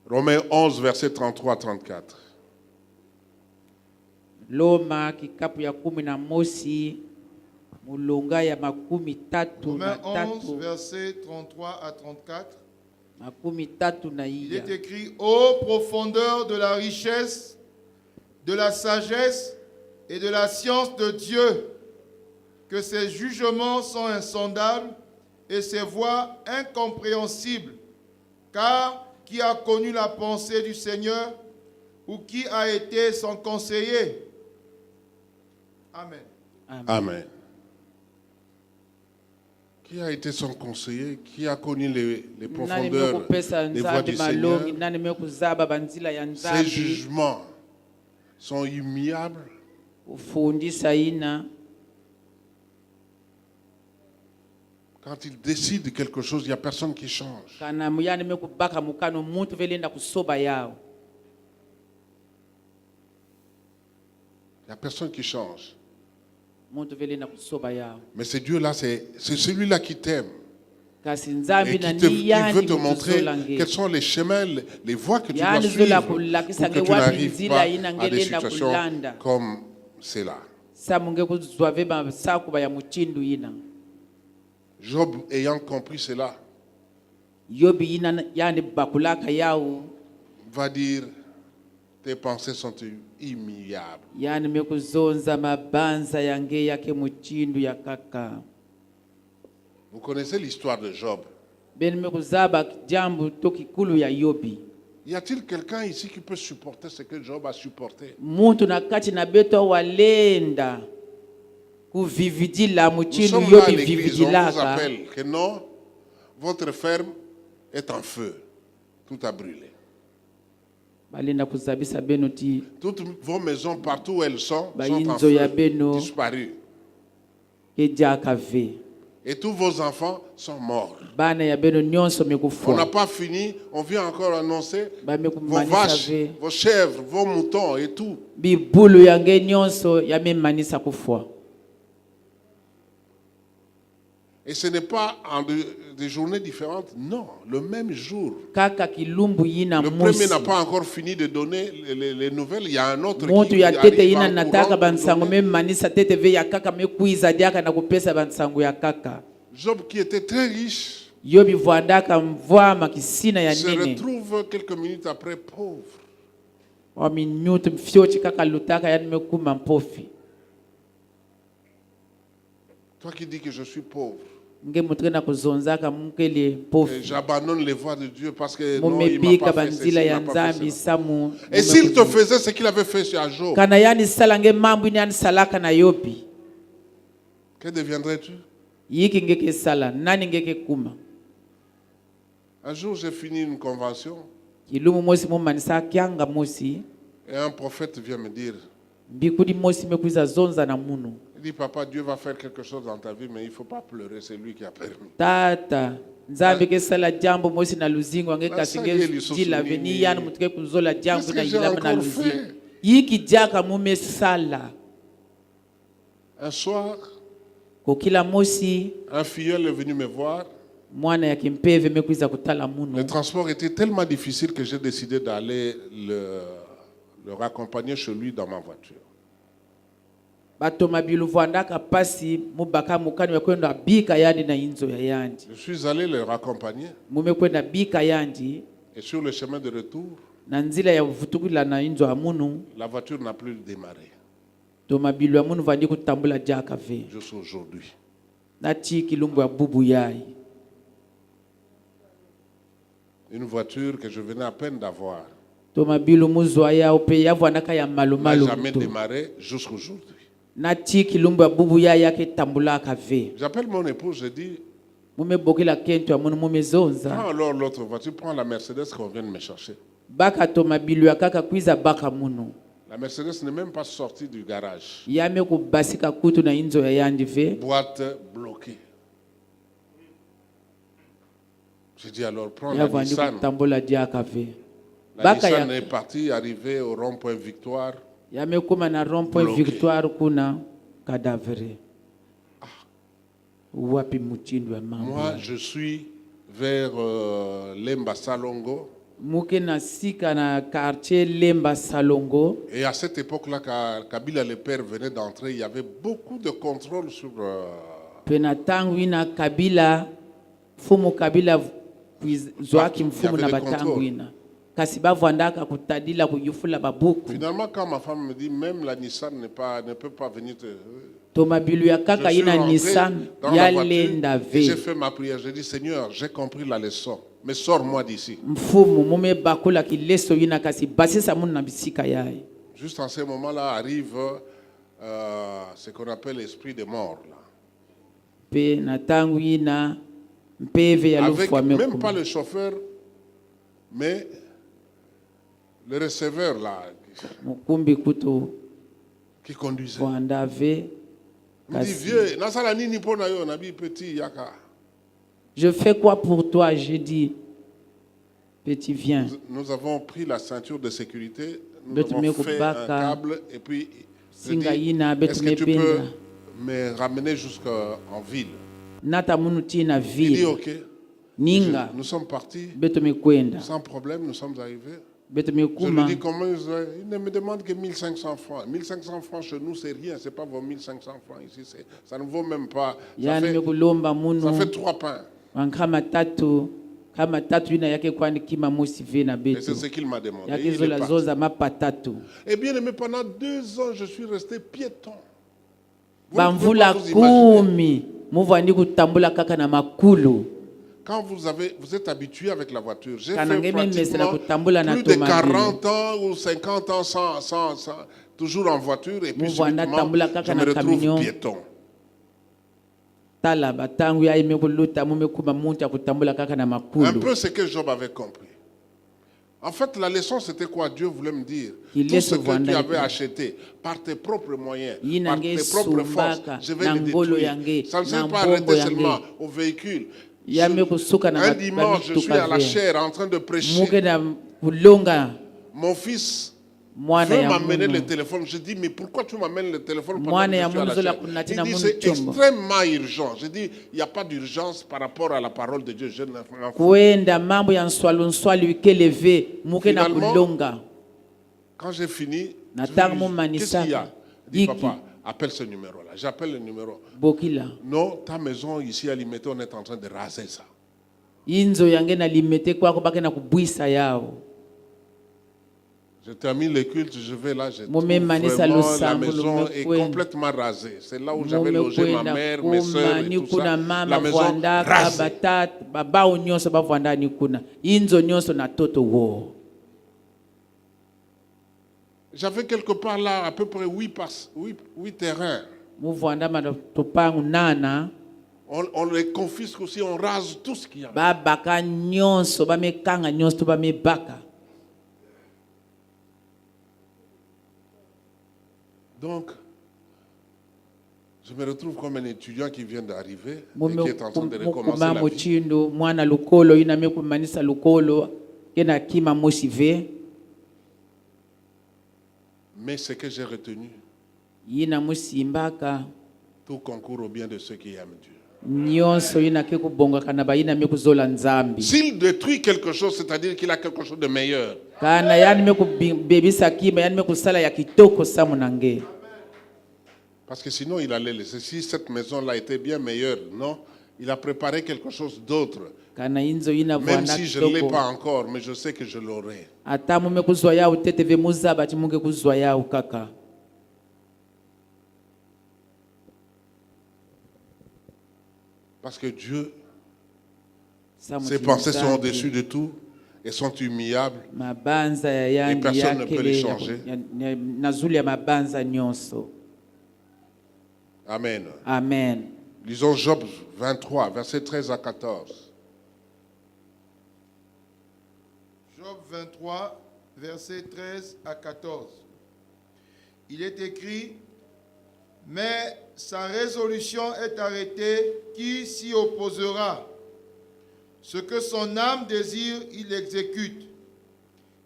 Romains 11, verset 33 à 34. Loma kikapu ya 11 mulunga ya makumi tatu na Romains 11, tatu versets 33 à 34. makumi tatu na Il iya est écrit: Ô profondeur de la richesse, de la sagesse et de la science de Dieu, que ses jugements sont insondables et ses voies incompréhensibles. Car qui a connu la pensée du Seigneur ou qui a été son conseiller? Amen. Amen. Qui a été son conseiller? Qui a connu les nani profondeurs mekupesa des voies nzambe du Seigneur? malongi, nani mekuzaba banzila ya Ses nzambe, jugements sont immuables. ufundisa ina. Quand il décide quelque chose, il n'y a personne qui change. Kana muyani mekubaka mukano muntu velenda kusoba yao. Il n'y a personne qui change. Muntu velenda kusoba yao. Mais c'est Dieu-là, c'est celui-là qui t'aime. Kasi Et nzambe na qui niyani veut te montrer mukuzolange. quels sont les chemins, les voies que tu dois Yani suivre zola pour kulakisa que tu wapi n'arrives nzila pas ina à des ngelenda situations kulanda. comme cela. Samunge kuzwa vema sakuba ya muchindu ina. Job, ayant compris cela, Yobi ina yani bakulaka yao. va dire, tes pensées sont immuables. Yani mekuzonza mabanza yange yake muchindu ya kaka. Vous connaissez l'histoire de Job. Ben mekuzaba jambu tokikulu ya Yobi. Y a-t-il quelqu'un ici qui peut supporter ce que Job a supporté? Muntu nakati na beto walenda kuvividila Nous muchindu sommes là à Yobi l'église, on vous vividilaka. appelle que non, votre ferme est en feu. Tout a brûlé. Balenda kuzabisa beno ti Toutes vos maisons, partout où elles sont en bayinzo ya feu, beno disparues. ejaka ve. Et tous vos enfants sont morts. Bana ya beno nyonso On n'a mekufwa. pas fini, on vient encore annoncer Ba vos mekumanisa vaches, ve. vos chèvres, vos moutons et tout. Bibulu yange nyonso ya memanisa kufwa. Et ce n'est pas en des journées différentes, non, le même jour. Kaka kilumbu yina Le premier musi. n'a pas encore fini de donner les nouvelles, il y a un autre Moto qui ya tete arrive ina en nataka courant pour bansango donner. memanisa tete ve ya kaka mekuiza diaka na kupesa bansango ya kaka. Job qui était très riche Yobi vwandaka mvwama kisina ya se nene. retrouve quelques minutes après pauvre. Wa minutu mfyochi kaka lutaka yani mekuma mpofi. Toi qui dis que je suis pauvre, Nge mutrena kuzonzaka mukele et mpofi. j'abandonne les voies de Dieu parce que non, il m'a Mumebika pas fait ceci, banzila il ya m'a pas fait nzambi cela. samu. Et s'il te faisait ce qu'il avait fait à Job, Kana yani salange mambu ni yani salaka na Yobi. que deviendrais-tu? Yiki ngeke sala nani ngeke kuma. Un jour, j'ai fini une convention Kilumu mosi mumanisa kyanga mosi. et un prophète vient me dire, Bikudi mosi mekuiza zonza na munu. il dit, papa, Dieu va faire quelque chose dans ta vie, mais il ne faut pas pleurer, c'est lui qui a permis. Tata nzambe ke sala jambo mosi na luzingo ange Basa kasinge yeli soso jila nini. veni yana mutike kuzola jambo Qu'est-ce na que j'ai ilama na encore luzingo. fait? Yiki jaka mume sala. Un soir, Kokila mosi un filleul est venu me voir. mwana ya kimpeve mekuiza kutala Le munu. transport était tellement difficile que j'ai décidé d'aller le raccompagner chez lui dans ma voiture. Batoma bilu vwandaka pasi mubaka mukani ya kwenda bika yandi na inzo ya yandi. Je suis allé le raccompagner Mume kwenda bika yandi et sur le chemin de retour, na nzila ya vutukula na inzo ya munu. la voiture n'a plus démarré Toma bilu ya munu vandi kutambula jaka ve. jusqu'aujourd'hui. Na chi kilumbu ya bubu yai. Une voiture que je venais à peine d'avoir Toma bilu muzwa ya upe ya vwandaka ya malu n'a malu jamais mtu. démarré jusqu'aujourd'hui. Na chi kilumbu ya bubu yai yake tambulaka ve. J'appelle mon épouse, je dis, Mume bokila kento ya munu mume zonza. prends alors l'autre voiture, prends la Mercedes qu'on vient de me chercher. Baka toma bilu ya kaka kwiza baka munu. La Mercedes n'est même pas sortie du garage. Yame kubasika kutu na inzo ya yandi ve. Boîte bloquée. J'ai dit alors, prends Ya la vandi Nissan. kutambola jaka ve. La Baka Nissan ya est partie, arrivée au rond-point Victoire. yame kuma na rond-point Bloqué. Victoire kuna kadavre. Wapi muchindu ya mambo. Moi, je suis vers Lemba Salongo. Muke na sika na quartier Lemba Salongo. Et à cette époque-là, quand Kabila le père venait d'entrer, il y avait beaucoup de contrôle sur... Pena tangu ina Kabila fumu Kabila zwaki mfumu na Il y avait des batangu contrôles. ina. Kasi bavwandaka kutadila kuyufula babuku. Finalement, quand ma femme me dit, même la Nissan ne peut pas venir te... Toma bilu ya Je kaka suis ina rentré Nissan dans la ya voiture lenda et j'ai ve. fait ma prière. J'ai dit, Seigneur, j'ai compris la leçon, mais sors-moi d'ici. Mfumu mume bakula kileso ina kasi basisa munu na bisika yai. Juste en ce moment-là arrive ce qu'on appelle l'esprit des morts. Là. pe na ntango ina mpeve ya avec lufu même amekuma pas le chauffeur, mais le receveur là, mukumbi kutu qui conduisait. kuandave Il me dit, kasi. vieux, nasala nini pona yo, nabi petit yaka. Je fais quoi pour toi? J'ai dit, petit, viens. Nous avons pris la ceinture de sécurité, nous Betu avons meku fait baka, un câble et puis je singa dis, ina, betu est-ce que tu peux mependa. me ramener jusqu'en ville? Nata munu tina Il dit ville. ok. Ninga, Nous sommes partis betu mekwenda. sans problème, nous sommes arrivés. Betu Je lui mekuma. dis comment il ne me demande que 1500 francs. 1500 francs chez nous, c'est rien. Ce n'est pas vos 1500 francs ici. Ça ne vaut même pas. Ça Yani fait, mekulomba ça munu. fait 3 pains. Wankama tatu. Kama tatu ina yake kwani kima musi vena Et betu. c'est ce qu'il m'a demandé. Yake Il est zola parti. zoza mapa tatu. Eh bien, mais pendant 2 ans, je suis resté piéton. Vous ne pouvez Bamvula pas vous imaginer. kumi. Muvandi kutambula kaka na makulu. Quand vous êtes habitué avec la voiture, j'ai Kana fait ngeme mesela pratiquement kutambula na plus de automobile. 40 ans ou 50 ans sans toujours en voiture. Et puis, Muvanda subitement, tambula je kaka me na retrouve camion. piéton. Tala batangu ya imekuluta mumekuba muntu ya kutambula kaka na Un makulu. peu ce que Job avait compris. En fait, la leçon, c'était quoi? Dieu voulait me dire. Il Tout laisse ce que tu vendre avais les- acheté par tes propres moyens, par Yinange tes propres forces, sumbaka, je vais les nangolo détruire. yange, Ça ne s'est pas nambombo arrêté yange. seulement au véhicule. Yame kusuka na Un bat- dimanche, je bamituka suis à la ve. chaire en train de prêcher. Muke na kulonga Mon fils mwana veut ya m'amener le munu. téléphone. Je dis, mais pourquoi tu m'amènes le téléphone pendant Mwana que ya je suis à la munu zola chaire? kunatina Il dit, munu c'est chombo. extrêmement urgent. Je dis, il n'y a pas d'urgence par rapport à la parole de Dieu. Je n'en fous. Kuenda mambo ya nswalu nswalu ikeleve muke na Finalement, kulonga. Quand j'ai fini, Na je tango lui dis, manisaka. qu'est-ce qu'il y a? Il dit, Iki. papa, appelle ce numéro-là. J'appelle le numéro. Bokila. Non, ta maison ici à Limité, on est en train de raser ça. Inzo yange na limete kwako bake na kubwisa yao. Je termine le culte, je vais là, je trouve Mume manisa vraiment la lusango, maison lume est kwenda. complètement rasée. C'est là où j'avais Mume logé ma kwenda mère, mes soeurs kuma et ni tout kuna ça. mama La maison vwandaka rasée. batata babao nyonso bavwanda ni kuna inzo nyonso na toto wo. J'avais quelque part là à peu près 8 terrains. Muvwanda matopangu nana On les confisque aussi, on rase tout ce qu'il y a. babaka nyonso bamekanga nyonso to bamebaka. Donc, je me retrouve comme un étudiant qui vient d'arriver et Mume qui est en train de recommencer mukuma la vie. mochindo mwana lukolo ina mekumanisa lukolo kena kima mosive Mais ce que j'ai retenu, yina musimbaka tout concourt au bien de ceux qui aiment Dieu. nyonso ina ke kubongaka na bayina mekuzola nzambi. S'il détruit quelque chose, c'est-à-dire qu'il a quelque chose de meilleur. Kana yani mekubebisa kima yani mekusala ya kitoko samu nange. Parce que sinon, il allait laisser. Si cette maison-là était bien meilleure, non, il a préparé quelque chose d'autre. Kana inzo ina Même vwana si je ne l'ai kitoko. pas encore, mais je sais que je l'aurai. Ata mume kuzwa yao teteve muzaba chimunge kuzwa yao kaka. Parce que Dieu, Samu ses pensées sont nzambi. au-dessus de tout et sont immuables. Mabanza ya yangi personne ne peut les yake changer. nazuli ya mabanza nyonso. Amen. Amen. Lisons Job 23, versets 13 à 14. Job 23, versets 13 à 14. Il est écrit, mais sa résolution est arrêtée, qui s'y opposera? Ce que son âme désire, il exécute.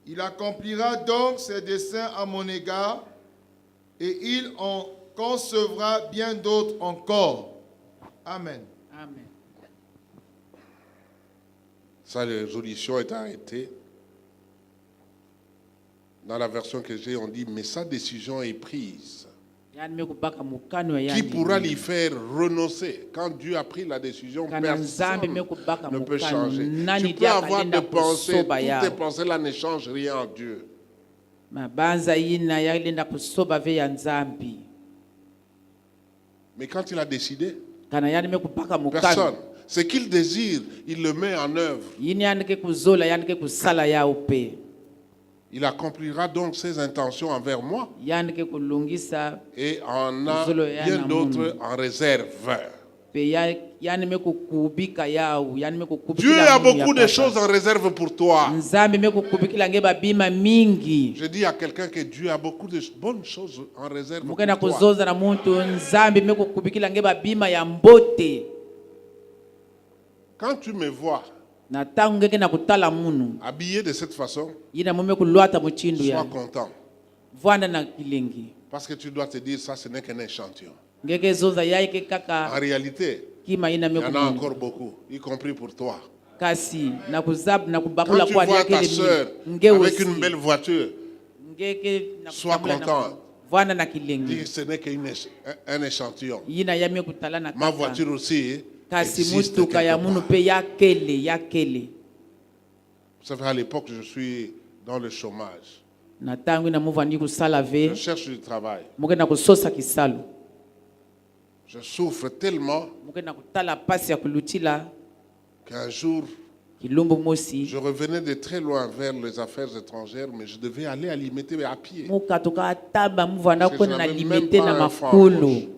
Il accomplira donc ses desseins à mon égard, et il en concevra bien d'autres encore. Amen. Amen. Sa résolution est arrêtée. Dans la version que j'ai, on dit, mais sa décision est prise. Yani mekubaka mukano ya Qui yangi. pourra l'y faire renoncer? Quand Dieu a pris la décision, Kana nzambi personne mekubaka ne peut mukano. changer. Nani Tu peux dia avoir kalenda des pensées, kusoba toutes yao. tes pensées-là ne changent rien en Dieu. Mabanza ina yalenda kusoba ve ya nzambi. Mais quand il a décidé, Kana yani mekubaka personne. mukano. Ce qu'il désire, il le met en œuvre. Yini yanike kuzola yanike kusala yao pe. Il accomplira donc ses intentions envers moi Yanike kulungisa et en a Zolo ya bien na d'autres mungu. en réserve. Pe yani mekukubika yao, yani mekukubika. Dieu a beaucoup de choses en réserve pour toi. Nzambe mekukubikila ngeba bima mingi. Je dis à quelqu'un que Dieu a beaucoup de bonnes choses en réserve pour Mukena toi. kuzoza na muntu nzambe mekukubikila ngeba bima ya mbote. Quand tu me vois Na tangu ngeke na kutala munu. habillé de cette façon, Yina mume kulwata muchindu sois ya. content. Vwana na kilengi. Parce que tu dois te dire, ça ce n'est qu'un échantillon. Ngeke zoza yaike En kaka réalité, kima ina il y en a meku. encore beaucoup, y compris pour toi. Kasi na kuzab na Quand kubakula tu kwa vois ta yake soeur nge avec aussi. une belle voiture, Ngeke na sois kubakula na content. vwana na dis kilengi. que ce n'est qu'un échantillon. Yina yame kutala na Ma kaka. voiture aussi Kasi existe mutuka ya quelque munu part. pe yakele. Vous savez, à l'époque, je suis dans le chômage. Na tangu ina muva ndi kusala Je ve. cherche du travail. Muke na kusosa kisalu. Je souffre tellement Muke na kutala pasi ya kulutila. qu'un jour, Kilumbu mosi. je revenais de très loin vers les affaires étrangères, mais je devais aller alimenter à pied. Muka tuka taba muva na Parce que kwenda je na n'avais même limete pas na un franc en makulu. poche.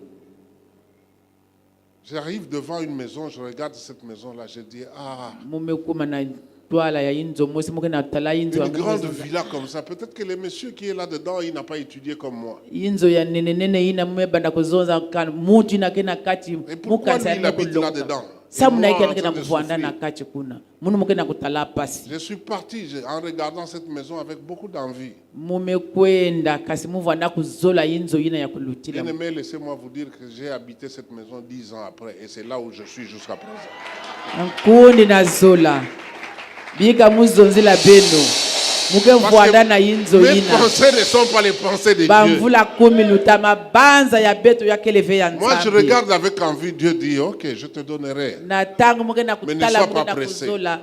J'arrive devant une maison, je regarde cette maison-là, je dis, ah, Mume kuma na twala ya inzo mosi muke na tala inzo une ya grande muke. villa comme ça. Peut-être que le monsieur qui est là-dedans, il n'a pas étudié comme moi. Inzo ya nene ina mume banda kuzonza kan mutu ina kena kati Et pourquoi lui, il habite là-dedans? Et Samu na moi, yake en kena train de kuvuanda na souffrir. kati kuna. Munu muke na kutala pasi. Je suis parti en regardant cette maison avec beaucoup d'envie. Mume kwenda kasi muvanda kuzola inzo ina ya kulutila. Bien aimé, laissez-moi vous dire que j'ai habité cette maison 10 ans après et c'est là où je suis jusqu'à présent. Nkundi na zola. Bika muzonzela beno. Muke vuanda na inzo mes ina. pensées ne sont pas les pensées de Dieu. Bamvula kumi lutama banza ya beto ya keleve ya Moi, je nzambe. regarde avec envie. Dieu dit, ok, je te donnerai. Na tangu muke na Mais ne kutala sois muke pas na pressé. kuzola.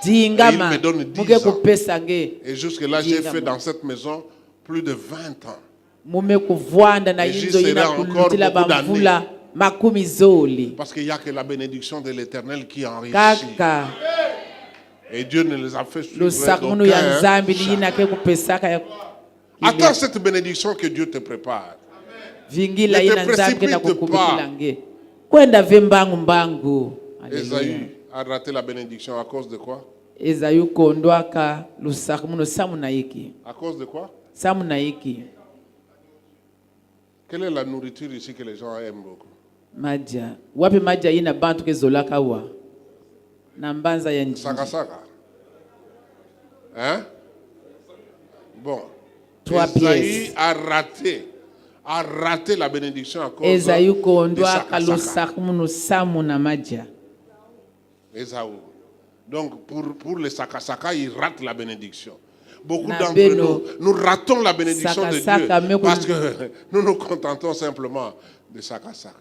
Et Dingama. il me donne 10 Muke ans. kupesa nge. Et jusque-là, j'ai Dis-moi. fait dans cette maison plus de 20 ans. Mume kuvwanda na Et j'y inzo serai ina encore kulutila beaucoup bamvula makumi zoli. Parce qu'il n'y a que la bénédiction de l'Éternel qui enrichit. Kaka. Et Dieu ne les a fait suivre Lusakmunu d'aucun, ya hein. nzambi ni ina ke kupesaka ya. Attends cette bénédiction que Dieu te prépare. Vingila Ne te ina nzambi na précipite kukubikila nge. Kwenda vembangu mbangu. Haleluya. Ésaü a raté la bénédiction à cause de quoi? Ezayu kondwaka lusakmunu samu na iki. À cause de quoi? Samu na iki. Quelle est la nourriture ici que les gens aiment beaucoup? Maja. Wapi maja ina bantu ke zolaka wa. Na mbanza ya njinji. Saka saka. Hein? Bon. Trois Esaü pièces. a raté la bénédiction à cause Ezayu de kondwaka saka saka. lusakmunu samu na maja. Esaü. Donc pour les sakasaka, ils ratent la bénédiction. Beaucoup Na d'entre beno, nous ratons la bénédiction de sakasaka, Dieu meku- parce que nous nous contentons simplement de sakasaka.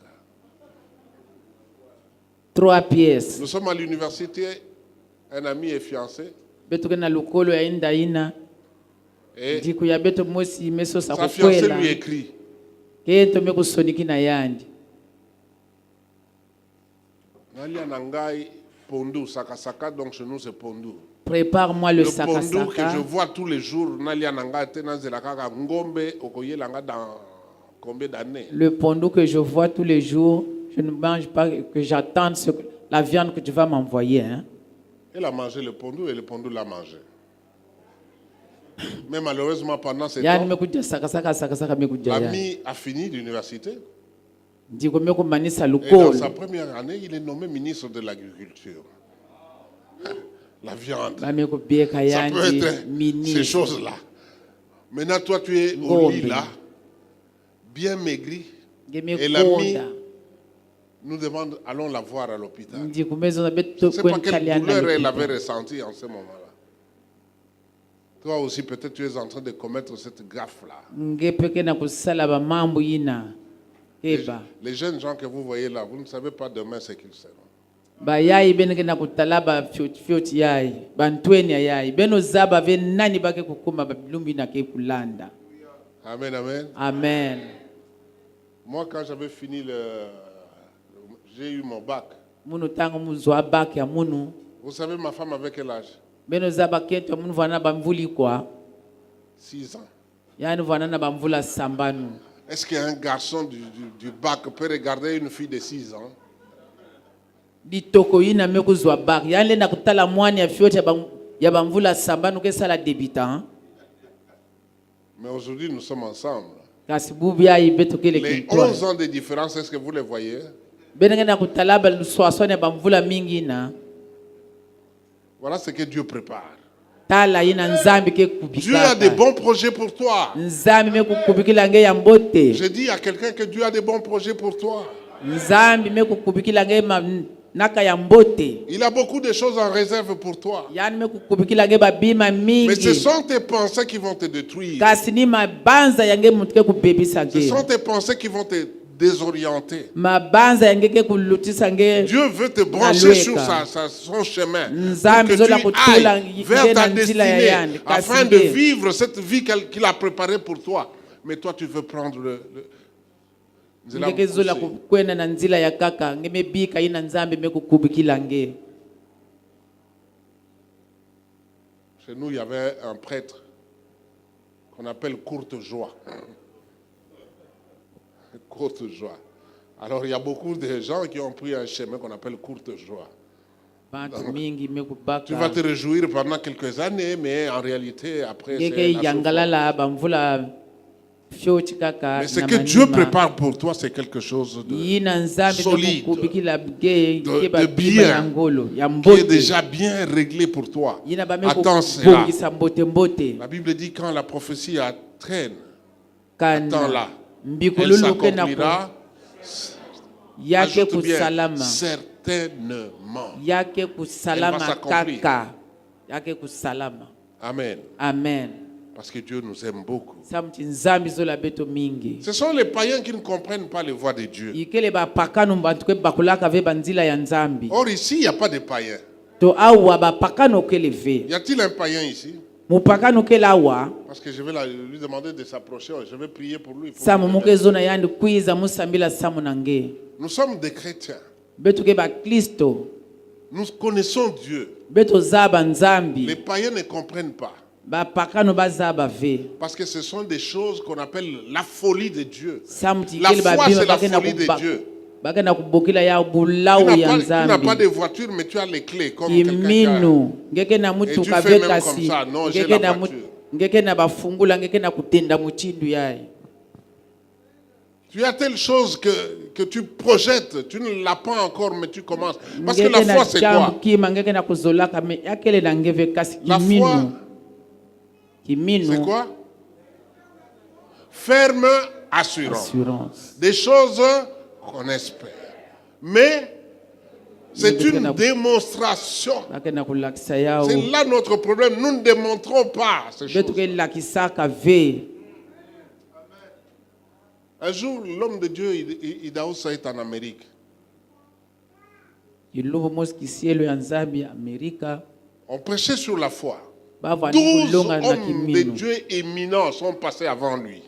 3 pièces. Nous sommes à l'université, un ami est fiancé Beto ke na lukolo ya inda ina. et Diku ya beto mosi meso sa sa fiancée kukwela. lui écrit, Kento me kusoniki na yandi. Nalia Nangai Pondu, sakasaka, donc chez nous c'est Pondu. Prépare-moi le Le Pondu que je sakasaka. vois tous les jours, Nalia Nangai Tenanzelaka Ngombe, Okoyelanga dans combien d'années? Le pondou que je vois tous les jours, je ne mange pas, que j'attends la viande que tu vas m'envoyer. Hein. Elle a mangé le Pondu et le Pondu l'a mangé. Mais malheureusement, pendant ces Yani temps, mekuja sakasaka mekuja yani. l'ami a fini l'université. Ndiko mekumanisa Et dans lukolo. sa première année, il est nommé ministre de l'Agriculture. La viande. Bamekubieka Ça peut yandi être ces ministre. choses-là. Maintenant, toi, tu es au Ngombe. lit là, bien maigri. Et l'ami Ngemekonda. nous demande, allons la voir à l'hôpital. Ndiko mezo na Je beto ne sais pas quelle kwentaliana douleur elle lukolo. avait ressentie en ce moment-là. Toi aussi, peut-être tu es en train de commettre cette gaffe-là. Ngepeke na kusala ba mambo ina. Eba. Les jeunes gens que vous voyez là, vous ne savez pas demain ce qu'ils seront. Ba yai beneke na kutala ba fyoti yai. Bantweni ya yai. Beno zaba ve nani bake kukuma ba bilumbi na ke kulanda. Amen, amen. Amen. Moi, quand j'avais fini j'ai eu mon bac. Munu tango muzwa baki ya munu. Vous savez, ma femme avait quel âge? Beno zaba kento munu vana bamvuli kwa. 6 ans. Yani vana na bamvula sambanu. Est-ce qu'un garçon du bac peut regarder une fille de 6 ans? litoko yina mekuzwa bak yale na kutala mwani ya fyote ya bamvula sambanu kesala débutant. Mais aujourd'hui, nous sommes ensemble. Kasi bubi ya ibeto kele Les kitwa 11 ans de différence, est-ce que vous les voyez? benenge na kutala ba luswaswa ya bamvula mingi na Voilà ce que Dieu prépare. tala yina nzambi ke Dieu a des kubikaka bons projets pour toi. nzambi mekukubikila nge ya mbote Je dis à quelqu'un que Dieu a des bons projets pour toi. nzambi mekukubikila nge naka ya mbote Il a beaucoup de choses en réserve pour toi. yani mekukubikila nge babima Mais ce mingi sont tes pensées qui vont te détruire. kasi ni mabanza yange mutu ke kubebisa Ce nge sont tes pensées qui vont te désorienter. mabanza yange ke kulutisa nge Dieu veut te brancher sur son chemin. Pour Nzambi que zola tu kutula ailles vers ta ngena nzila ya yani, destinée kasi afin de nge. vivre cette vie qu'il a préparée pour toi. Mais toi, tu veux prendre nzela ngeke zola mpusi. kwenda na nzila ya kaka ngemebika ina nzambi mekukubikila nge. Chez nous, il y avait un prêtre qu'on appelle Courte Joie. Courte Joie. Alors, il y a beaucoup de gens qui ont pris un chemin qu'on appelle Courte Joie. Bantu mingi Tu vas mekubaka te réjouir pendant quelques années, mais en réalité, après, c'est ngeke la yangalala bamvula fyoti kaka mais ce na que Dieu manima. prépare pour toi, c'est quelque chose yina nzambi solide, mekukubikila ge de ke babima bien, ya ngolo ya qui est mbote déjà bien réglé pour toi. yina Attends cela. bamekubongisa mbote La Bible dit quand la prophétie traîne, kana attends-la. Elle mbikululu ke na s'accomplira. yake Ajoute bien, kusalama certainement. yake Elle kusalama va s'accomplir. kaka yake kusalama. Amen. Amen. Parce que Dieu nous aime beaucoup. Samti nzambi zola beto mingi Ce sont les païens qui ne comprennent pas les voies de Dieu. ikele bapakano bantu ke bakulaka ve banzila ya nzambi Or ici, il n'y a pas de païens. to awa bapakano kele ve Y a-t-il un païen ici? mupakano kele awa Parce que je vais lui demander de s'approcher. Je vais prier pour lui. samu muke zona yandi kwiza musambila samu nange Nous sommes des chrétiens. beto ke bakristo Nous connaissons Dieu. beto zaba nzambi Les païens ne comprennent pas. bapakano bazaba ve Parce que ce sont des choses qu'on appelle la folie de Dieu. samuti La kele foi, babima c'est la bakena folie de Dieu. bakena kubokila ya Tu bulawu ya n'as pas nzambi de voiture, mais tu as les clés. Comme quelqu'un qui a... iminu ngeke na Et mutu tu ka fais ve même comme kasi ça. Non, j'ai ngeke la na voiture. ngeke na bafungula ngeke na kutenda muchindu yaye. Tu as telle chose que tu projettes. Tu ne l'as pas encore, mais tu commences. Parce que la foi, c'est quoi? kima ngeke na kuzolaka me yakele na ngeve kasi La foi, kiminu c'est kiminu quoi? Ferme assurance. assurance Des choses qu'on espère. Mais c'est une démonstration. bakena kulakisa yao C'est là notre problème. Nous ne démontrons pas ces choses. betu ke lakisaka ve Un jour, l'homme de Dieu, Idaoussa, est en Amérique. iluvo mosikisielo ya nzambi ya Amerika On prêchait sur la foi. bava 12 kulonga na hommes de kiminu Dieu éminents sont passés avant lui.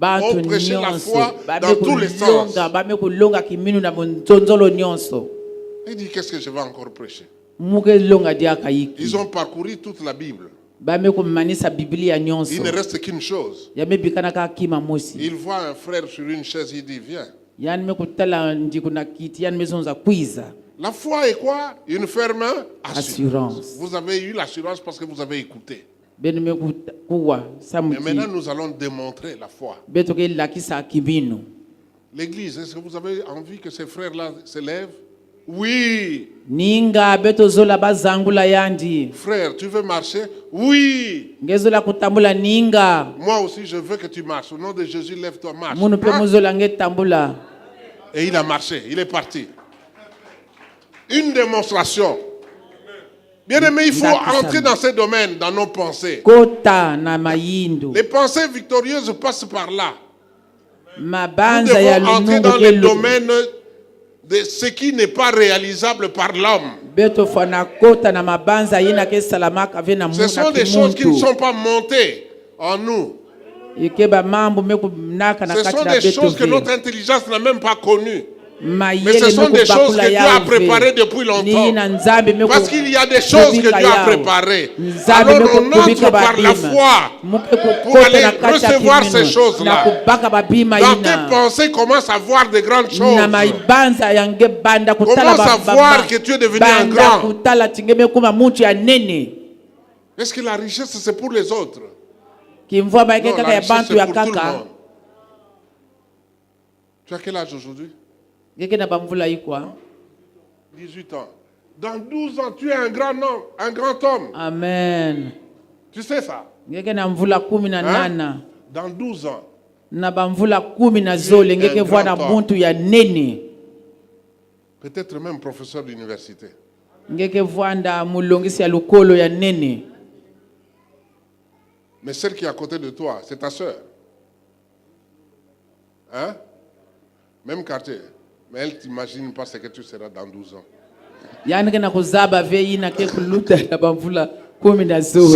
bantu On prêchait la nyonso foi dans tous les sens. bame kulonga kiminu na monzonzolo nyonso Il dit, qu'est-ce que je vais encore prêcher? muke longa diaka iki Ils ont parcouru toute la Bible. bame kumanisa biblia nyonso Il ne reste qu'une chose. yamebikana ka kima mosi Il voit un frère sur une chaise, il dit, viens. yani mekutala ndiku na kiti yani mezonza kwiza La foi est quoi? Une ferme assurance. assurance Vous avez eu l'assurance parce que vous avez écouté. benu mekuwa Mais samuti maintenant, nous allons démontrer la foi. beto ke lakisa kiminu L'église, est-ce que vous avez envie que ces frères-là se lèvent? Oui. ninga beto zola bazangula yandi Frère, tu veux marcher? Oui. ngezola kutambula ninga Moi aussi, je veux que tu marches. Au nom de Jésus, lève-toi, marche. munu pe Ah. muzola ngetambula Et il a marché, il est parti. Une démonstration. Bien aimé, il faut entrer dans ces domaines, dans nos pensées. kota na mayindu Les pensées victorieuses passent par là. Nous mabanza ya devons entrer lunungu dans les ke domaines de ce qui n'est pas réalisable par l'homme. beto fana kota na mabanza yina ke salamaka ve na Ce sont des choses qui ne sont pas montées en nous. ikeba mambo meku naka na Ce kati sont na des beto choses que ve notre intelligence n'a même pas connues. Mais ce sont des choses que Dieu a préparées depuis longtemps. Parce qu'il y a des choses que Dieu a préparées. Alors on entre par la foi pour aller recevoir ces choses-là. Dans tes pensées, commence à voir de grandes choses. Commence à voir que tu es devenu un grand. Est-ce que la richesse c'est pour les autres? Non, la richesse c'est pour tout le monde. Tu as quel âge aujourd'hui? 18 ans. Dans 12 ans, tu es un grand homme, un grand homme. Amen. Tu sais ça? Hein? Dans 12 ans. Peut-être même professeur d'université. Mais celle qui est à côté de toi, c'est ta soeur. Hein? Même quartier. Mais elle ne t'imagine pas ce que tu seras dans 12 ans. Si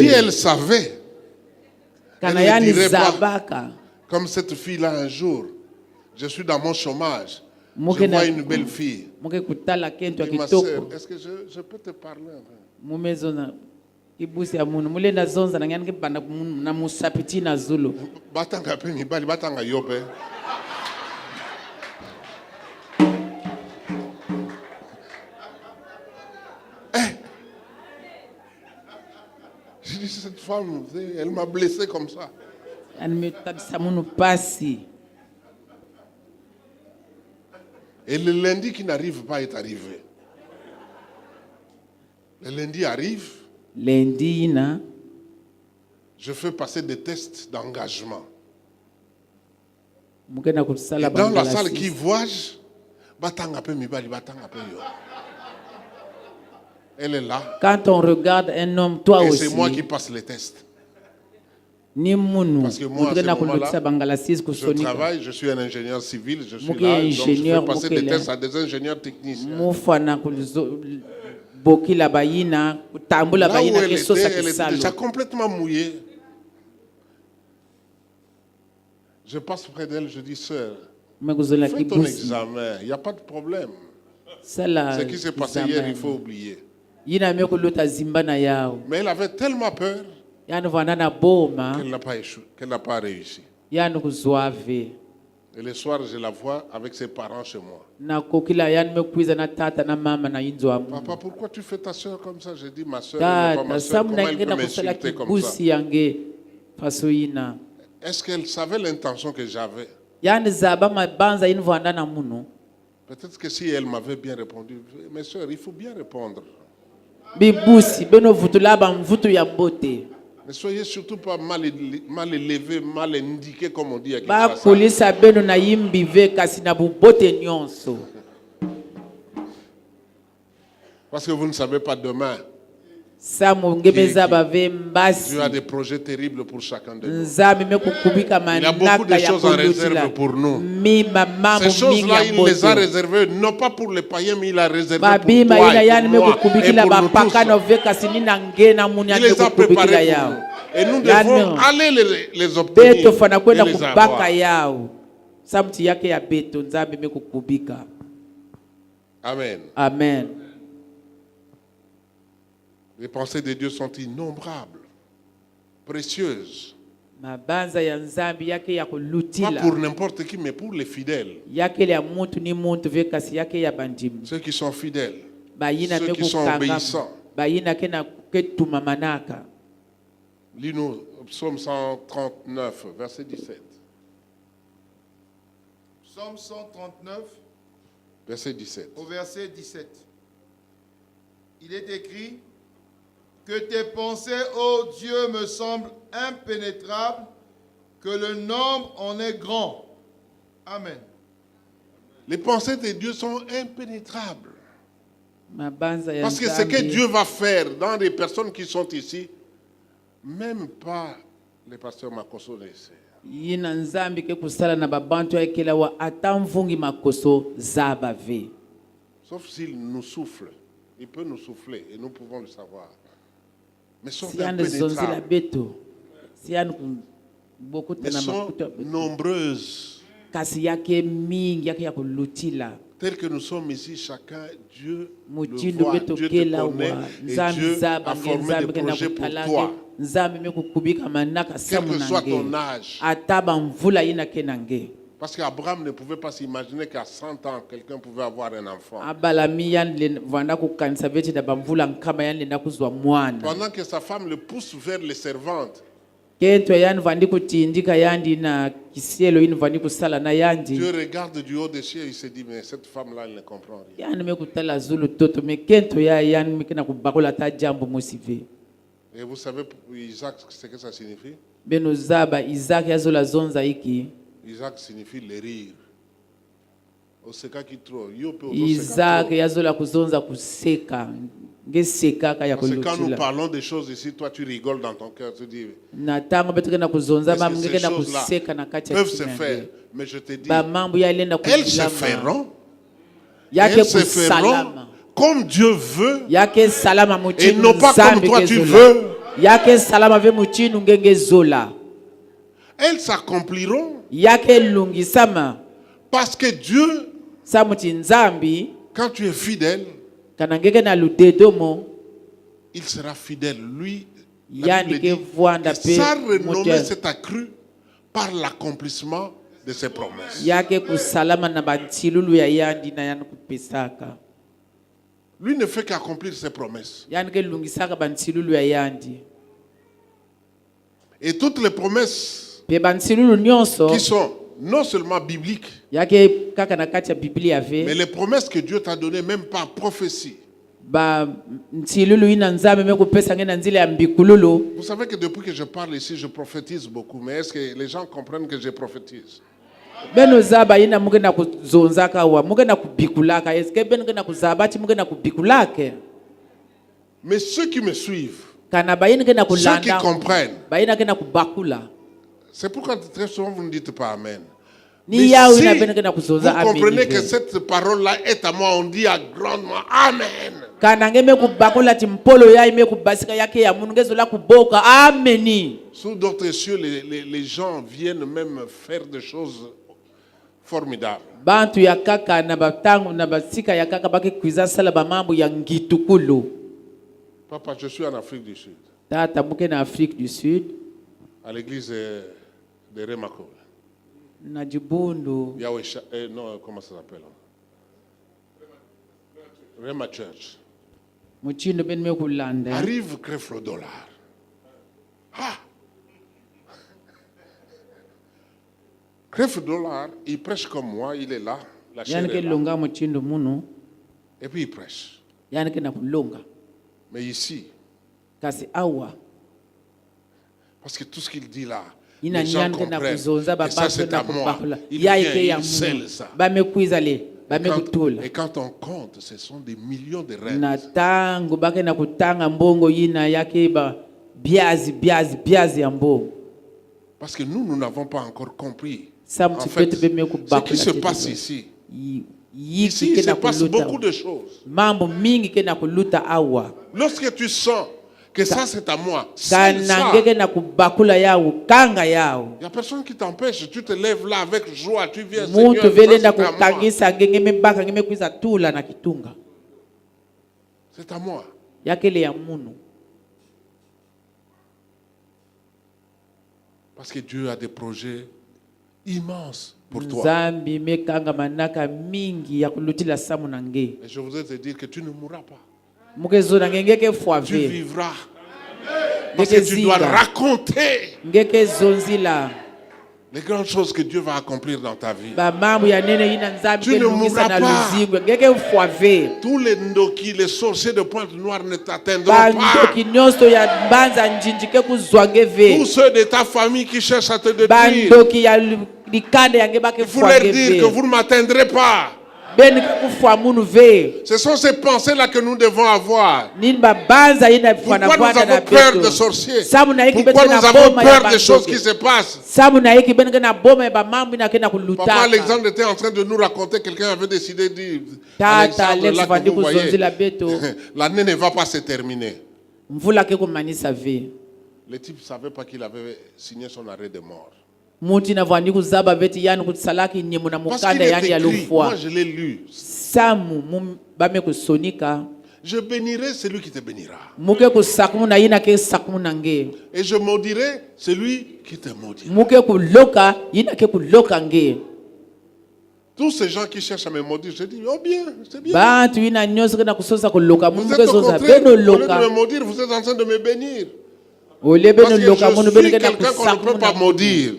elle savait, elle ne dirait pas, comme cette fille-là un jour, je suis dans mon chômage, je vois une belle fille. Et ma soeur, est-ce que je peux te parler un peu? Batanga pe mibali, batanga yope. Je dis, cette femme, elle m'a blessé comme ça. Et le lundi qui n'arrive pas est arrivé. Le lundi arrive. Je fais passer des tests d'engagement. Et dans la salle qui voit, elle est là. Quand on regarde un homme, toi et aussi. c'est moi qui passe les tests. Parce que moi, à ce moment-là, je travaille, je suis un ingénieur civil, je suis là, donc je fais passer des tests à des ingénieurs techniciens. Là où elle était déjà complètement mouillée. Je passe près d'elle, je dis, sœur, fais ton examen, il n'y a pas de problème. Ce qui s'est passé hier, il faut oublier. Mais elle avait tellement peur qu'elle n'a pas échoué, qu'elle n'a pas réussi. Et le soir, je la vois avec ses parents chez moi. Papa, pourquoi tu fais ta soeur comme ça? Je dis, ma soeur, elle n'est pas ma soeur. Comment elle peut m'insulter comme ça? Est-ce qu'elle savait l'intention que j'avais? Peut-être que si elle m'avait bien répondu, mes soeurs, il faut bien répondre. Ne soyez surtout pas mal élevé, mal indiqué, comme on dit à Kinshasa. Parce que vous ne savez pas demain. Dieu a des projets terribles pour chacun de nous. Il a beaucoup de choses en réserve pour nous. Ces choses-là, il les a réservées, non pas pour les païens, mais il a réservé pour toi et pour moi et pour nous tous. Il les a préparés pour nous. Et nous devons aller les obtenir et les avoir. Amen. Amen. Les pensées de Dieu sont innombrables, précieuses. Pas pour n'importe qui, mais pour les fidèles. Ceux qui sont fidèles, ceux qui sont obéissants. Lis-nous Psaume 139, verset 17. Psaume 139, verset 17. Au verset 17. Il est écrit: que tes pensées, ô Dieu, me semblent impénétrables, que le nombre en est grand. Amen. Les pensées de Dieu sont impénétrables. Parce que ce que Dieu va faire dans les personnes qui sont ici, même pas les pasteurs Makoso ne savent. Sauf s'il nous souffle. Il peut nous souffler et nous pouvons le savoir. Mais sont impénétrables. Elles sont nombreuses. tel que nous sommes ici, chacun, Dieu le Muchindo voit, beto Dieu te kela connaît wa et nzambi Dieu zaba a formé des ngenzambi kena projets pour kutalake toi. nzambi mekukubika manaka Quel samu que soit ton nange âge. ataba mvula yina kenange Parce qu'Abraham ne pouvait pas s'imaginer qu'à 100 ans, quelqu'un pouvait avoir un enfant. abalami yanle vanda kukanisa veti da bamvula nkama yanle na kuzwa mwana Pendant que sa femme le pousse vers les servantes, kento yani vandi kutindika yandi na kisielo yini vandi kusala na yandi Dieu regarde du haut des cieux et il se dit, mais cette femme-là, elle ne comprend rien. yani mekutala zulu toto me kento ya yani mekina kubakola ta jambo mosive Et vous savez, Isaac, ce que ça signifie? beno zaba Isaac yazola zonza iki Isaac signifie le rire. Oseka qui trop. Isaac yazola kuzonza kuseka ngesekaka ya Parce que quand nous kulutila parlons des choses ici, toi tu rigoles dans ton cœur, tu dis, na tango betuke na kuzonza est-ce que mamngeke ces na choses-là kuseka na kati ya peuvent se kinyangeli. faire? Mais je te dis, Ba mambo yalenda elles se kujilama feront, yake elles se feront kusalama comme Dieu veut yake salama et muchinu non pas comme nzambi toi tu kezola. veux. Yake salama ve muchinu ngenge zola Elles s'accompliront yake lungisama parce que Dieu, samuti nzambi quand tu es fidèle, kana ngeke na ludedomo il sera fidèle. Lui, yani la Bible ke dit vwanda que pe sa renommée moteur. s'est accrue par l'accomplissement de ses promesses. Yake kusalama na bantilulu ya yandi na yani kupesaka Lui ne fait qu'accomplir ses promesses. yani ke lungisaka bantilulu ya yandi Et toutes les promesses pe bantilulu nyonso qui sont non seulement bibliques, yake kaka na kati ya Biblia mais ave les promesses que Dieu t'a données, même par prophétie. ba ntilulu ina nzambe mekupesa ngena nzile ya mbikululu. Vous savez que depuis que je parle ici, je prophétise beaucoup. Mais est-ce que les gens comprennent que je prophétise? Beno zaba ina muge na kuzonzaka wa muge na kubikulaka eske beno na kuzabati muge na kubikulake Mais ceux qui me suivent, kana bayini ke na ceux qui kulanda comprennent, bayina ke na kubakula c'est pourquoi très souvent vous ne dites pas Amen. ni Mais yawe si ina beno ke na vous kuzonza comprenez que amen cette parole-là est à moi, on dit à grandement Amen. kana ngeme kubakula timpolo ya ime kubasika yake ya munu ngezola kuboka ameni. Sous d'autres cieux, les gens viennent même faire des choses formidables. Bantu ya kaka na batangu na basika ya kaka baki kuiza sala ba mambo ya ngitukulu. Papa, je suis en Afrique du Sud, Tata muke na Afrique du Sud à l'église de Remako. na Jibundu Yahweh, non, comment ça s'appelle? Rema Church. muchindo beno mekulanda Arrive Creflo Dollar. Ah! Creflo Dollar, il prêche comme moi, il est là, la chair yani ke est là. longa muchindo munu Et puis il prêche. yani ke na kulonga Mais ici, kasi awa parce que tout ce qu'il dit là, ina les gens nyani ke na comprennent. kuzonza Et ça, babantu c'est na à moi. kubakula Il yayi vient, ke ya il scelle munu ça. bamekuiza le bamekutula Et quand on compte, ce sont des millions de rêves. na tangu bake na kutanga mbongo yina yake ba biazi ya mbongo Parce que nous n'avons pas encore compris. Sam En tu fait, peux te mettre ce qui se passe ici. Ici, il ke se na passe kuluta beaucoup de choses. mambo mingi ke na kuluta awa Lorsque tu sens que ça, c'est à moi, c'est ça. kana ngeke na kubakula yao kanga yao Il n'y a personne qui t'empêche. Tu te lèves là avec joie. Tu viens, mutu Seigneur, vele ça, na c'est à moi. kutangisa ngenge mebaka ngeme kuiza tula na kitunga C'est à moi. yakele ya munu Parce que Dieu a des projets immenses pour toi. nzambi mekanga manaka mingi ya kulutila samu na nge Et je voudrais te dire que tu ne mourras pas. mukezo na ngeke Tu foave vivras. Parce que tu dois raconter ngeke zonzila les grandes choses que Dieu va accomplir dans ta vie. ba mambo ya nene ina nzambi Tu ke ne lungisa na mourras pas. luzingwe ngeke foave Tous les ndoki, les sorciers de pointe noire ne t'atteindront pas. bandoki nyonso ya mbanza njinji ke kuzwa Tous ngeve ceux de ta famille qui cherchent à te détruire, bandoki ya likande yange bake il faut leur dire que foave vous ne m'atteindrez pas. beni ke kufwa munu ve Ce sont ces pensées-là que nous devons avoir. nini babanza ina fwana Pourquoi nous fwana na avons peur beto des sorciers? samu na hiki Pourquoi bete nous na avons boma ya peur des choses qui bandoki se passent? samu na hiki bene na boma ya ba mambo ina kena Papa kulutaka Alexandre était en train de nous raconter, quelqu'un avait décidé de dire, Tata Alexandre, Alex là que vandi vous voyez, kuzonzila beto l'année ne va pas se terminer. mvula ke kumanisa ve Le type ne savait pas qu'il avait signé son arrêt de mort. muti na vandi kuzaba veti yani kutsalaki nyemu na Parce mukanda qu'il yani est ya écrit, lufwa moi je l'ai lu. samu bame kusonika Je bénirai celui qui te bénira. muke kusakumu na yina ke sakumu nange Et je maudirai celui qui te maudira. muke kuloka yina ke kuloka nge Tous ces gens qui cherchent à me maudire, je dis, oh bien, c'est bien. bantu yina nyonso kana kusosa kuloka Vous muke êtes au zoza contraire, beno au lieu de loka me maudire, vous êtes en train de me bénir. ole Parce beno que loka je munu suis beno kana quelqu'un qu'on ne peut kusakumu pas na maudire.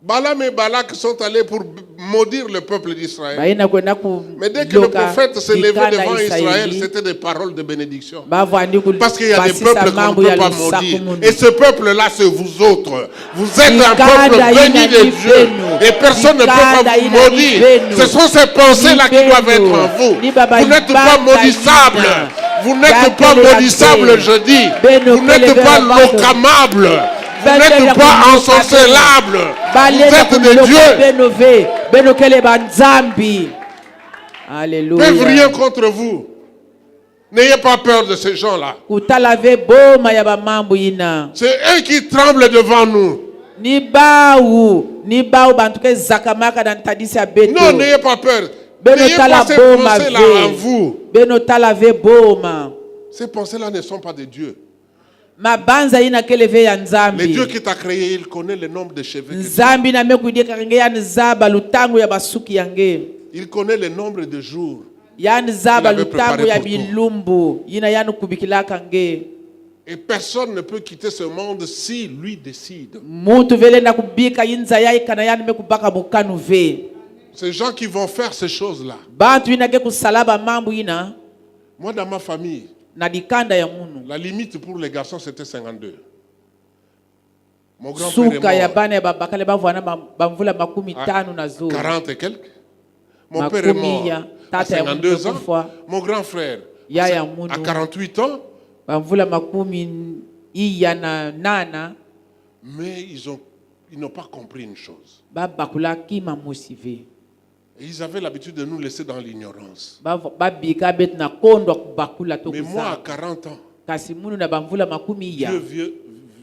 Balaam et Balak sont allés pour maudire le peuple d'Israël. baina kwenda Mais dès que le kuloka prophète s'est levé ikanda devant Israël, Israeli c'était des paroles de bénédiction. bavandi Parce qu'il y a des kupasisa peuples qu'on mambo ne ya peut pas lusaku maudire. munu. Et ce peuple-là, c'est vous autres. Vous êtes un Ikanda peuple béni ina de ni Dieu. benu. Et personne ne peut pas Ikanda vous ina ni maudire. benu. Ce sont ces pensées-là qui Ni doivent benu. être en vous. Ni baba Vous n'êtes pas ibanda maudissables. ina. Vous n'êtes pas Yakele maudissables, yake. je dis. Benu Vous n'êtes kele pas bera bato. locamables. Vous Benu n'êtes kele pas kuloka ensorcelables. Vous Balena êtes des kuloka dieux. beno ve beno kele banzambi. Ils Alléluia. ne peuvent rien contre vous. N'ayez pas peur de ces gens-là. Kutala ve boma ya bamambu ina. C'est eux qui tremblent devant nous. Ni bau bantuke zakamaka dan tadisi ya beto. Non, n'ayez pas peur. Beno N'ayez tala pas ces boma pensées-là en ve. vous. Beno tala ve boma. Ces pensées-là ne sont pas de Dieu. Mabanza ina kele ve ya Le nzambi. Dieu qui t'a créé, il connaît le nombre de cheveux. Que tu as. Nzambi na mekudia kange ya nzaba lutangu ya basuki yange. Il connaît le nombre de jours. Ya nzaba Il avait lutangu préparé ya pour toi. bilumbu. Ina yanu kubikila kange. Et personne ne peut quitter ce monde si lui décide. Muntu vele na kubika yinza ya ikana yanu mekubaka bukanu ve. Ces gens qui vont faire ces choses-là. Bantu ina ke kusalaba mambu ina. Moi, dans ma famille, Na dikanda ya munu. la limite pour les garçons, c'était 52. Mon grand-père Suka ya est mort bana ya babakale bavwana bamvula makumi à tano na zo. 40 et quelques. Mon père est mort à 52 ans. Mon grand frère Ya ya à munu. 48 ans. Bamvula makumi iya na nana. Mais ils n'ont pas compris une chose. Babakula kima mosive. Et ils avaient l'habitude de nous laisser dans l'ignorance. Babika bet na kondo bakula to Mais moi, à kusa. 40 ans, Kasi munu na bamvula makumi iya. Dieu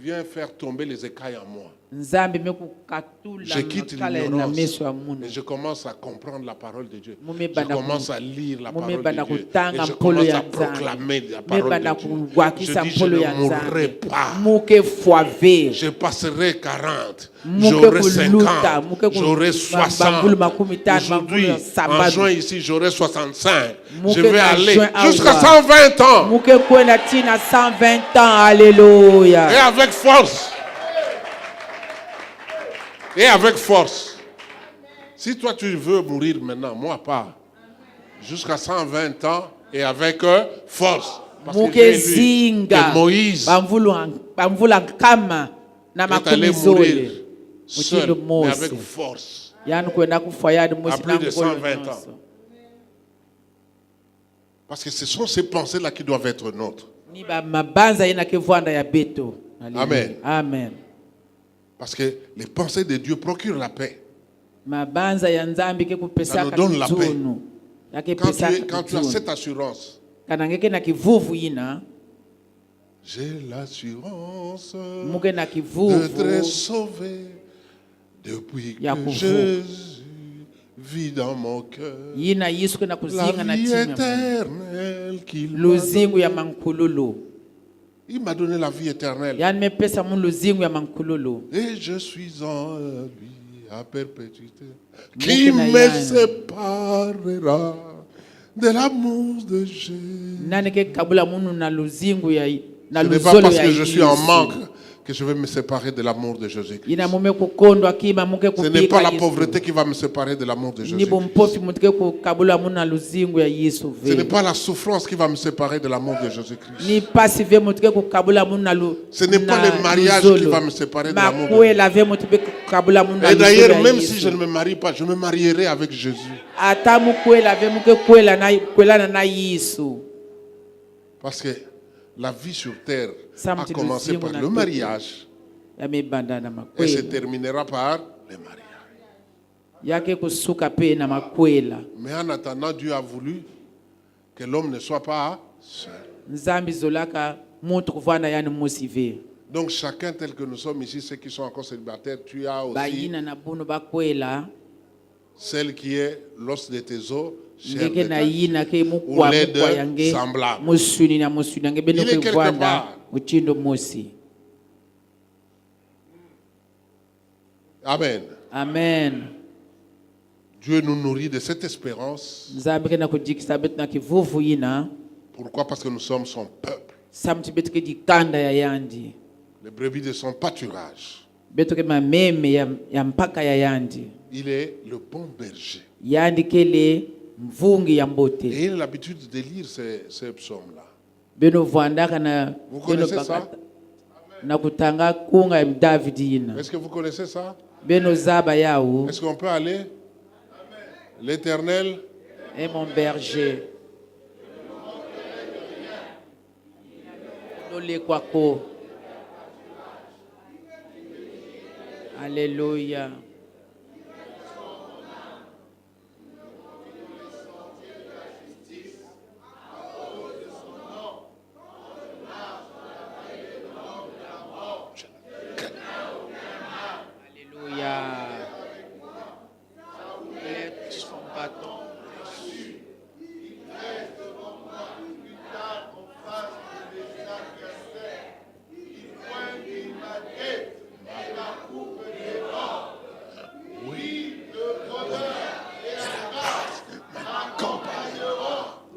vient faire tomber les écailles en moi. Nzambi mekukatula Je quitte makala na l'ignorance meso ya et munu. je commence à comprendre la parole de Dieu. Mume Je bana commence ku- à lire la mume parole bana de Dieu. Et kutanga je mpolo commence ya à Nzambi. proclamer la Me parole bana de Dieu. kuwakisa Je dis, je mpolo ne ya mourrai Nzambi. pas. Muke foive. Je passerai 40, Muke j'aurai kuluta, 50, muke ku- j'aurai bambulu 60. makumi tano, Aujourd'hui, bambulu en sambadu. juin ici, j'aurai 65. Muke Je vais na aller juin jusqu'à awa. 120 ans. Muke kwenda tina 120 ans. Alléluia. Et avec force. Et avec force. Si toi tu veux mourir maintenant, moi pas. Jusqu'à 120 ans et avec force. Parce que j'ai Muke lu zinga. que Moïse Bamvula nkama na est allé makumi zole. mourir seul, Mutindo mais Mose. avec force. Yani kwenda kufa yadi Mose À plus de na 120 ngolo ans. nyonso. Parce que ce sont ces pensées-là qui doivent être nôtres. Ni ba mabanza ina ke vwanda ya beto. Alléluia. Amen. Amen. Parce que les pensées de Dieu procurent la paix. Mabanza ya nzambi ke kupesa Ça nous donne la paix. kitunu. Yake Quand pesa tu as cette assurance, kanangeke na kivuvu ina. j'ai l'assurance Muke na d'être kivuvu. sauvé depuis que Yakuvu. Jésus vit dans mon cœur. Yina Yesu kena La kuzinga na vie timya. éternelle qu'il m'a Luzingu ya donnée. mankululu. Il m'a donné la vie éternelle. Yani mepesa mu luzingu ya mankululu. Et je suis en lui à perpétuité. Muke Qui na me yani. séparera de l'amour de Jésus? Nani ke kabula munu na luzingu ya na Ce n'est pas luzolo parce ya que je suis en Yesu. manque que je vais me séparer de l'amour de Jésus-Christ. Ina mume kukondwa kima muke Ce n'est pas kupika la Yesu. pauvreté qui va me séparer de l'amour de Ni Jésus-Christ. bompofi mutike kukabula munu na luzingu ya Yesu Ce n'est ve. pas la souffrance qui va me séparer de l'amour de Jésus-Christ. Ni pasi ve mutike kukabula munu na lu. Ce n'est pas na le mariage luzolo. qui va me séparer de l'amour de Jésus. Makwela ve mutike kukabula munu na Et luzolo d'ailleurs, ya même Yesu. si je ne me marie pas, je me marierai avec Jésus. Ata mukwela ve muke kwela na kwelana na Yesu. Parce que la vie sur terre Ça me a dit commencé le par zimu le na mariage Yamebanda na et se makwela. terminera par le mariage. Yake kusuka pe na makwela. Mais en attendant, Dieu a voulu que l'homme ne soit pas seul. Nzambi zolaka mutu kuvana yani musive. Donc chacun tel que nous sommes ici, ceux qui sont encore célibataires, tu as aussi bayina na bunu bakwela celle qui est l'os de tes os, chair ngeke de na ta yina ke ou mukwa les mukwa deux yange semblables. musuni na musuni yange beno Il est ke quelque vanda part. uchindo mosi. Amen. Amen. Dieu nous nourrit de cette espérance. Nzambe ke na kujikisa betu na kivuvu yina Pourquoi? Parce que nous sommes son peuple. samti betu ke dikanda ya yandi Les brebis de son pâturage. betu ke mameme ya mpaka ya yandi Il est le bon berger. yandi kele mvungi ya Et mbote il a l'habitude de lire ces psaumes-là. beno vandaka na Vous beno connaissez ça? na kutanga kunga ya David yina Est-ce que vous connaissez ça? beno zaba yao Est-ce qu'on peut aller? L'Éternel est mon berger lole kwako. Alléluia. Alléluia. Lève son bâton.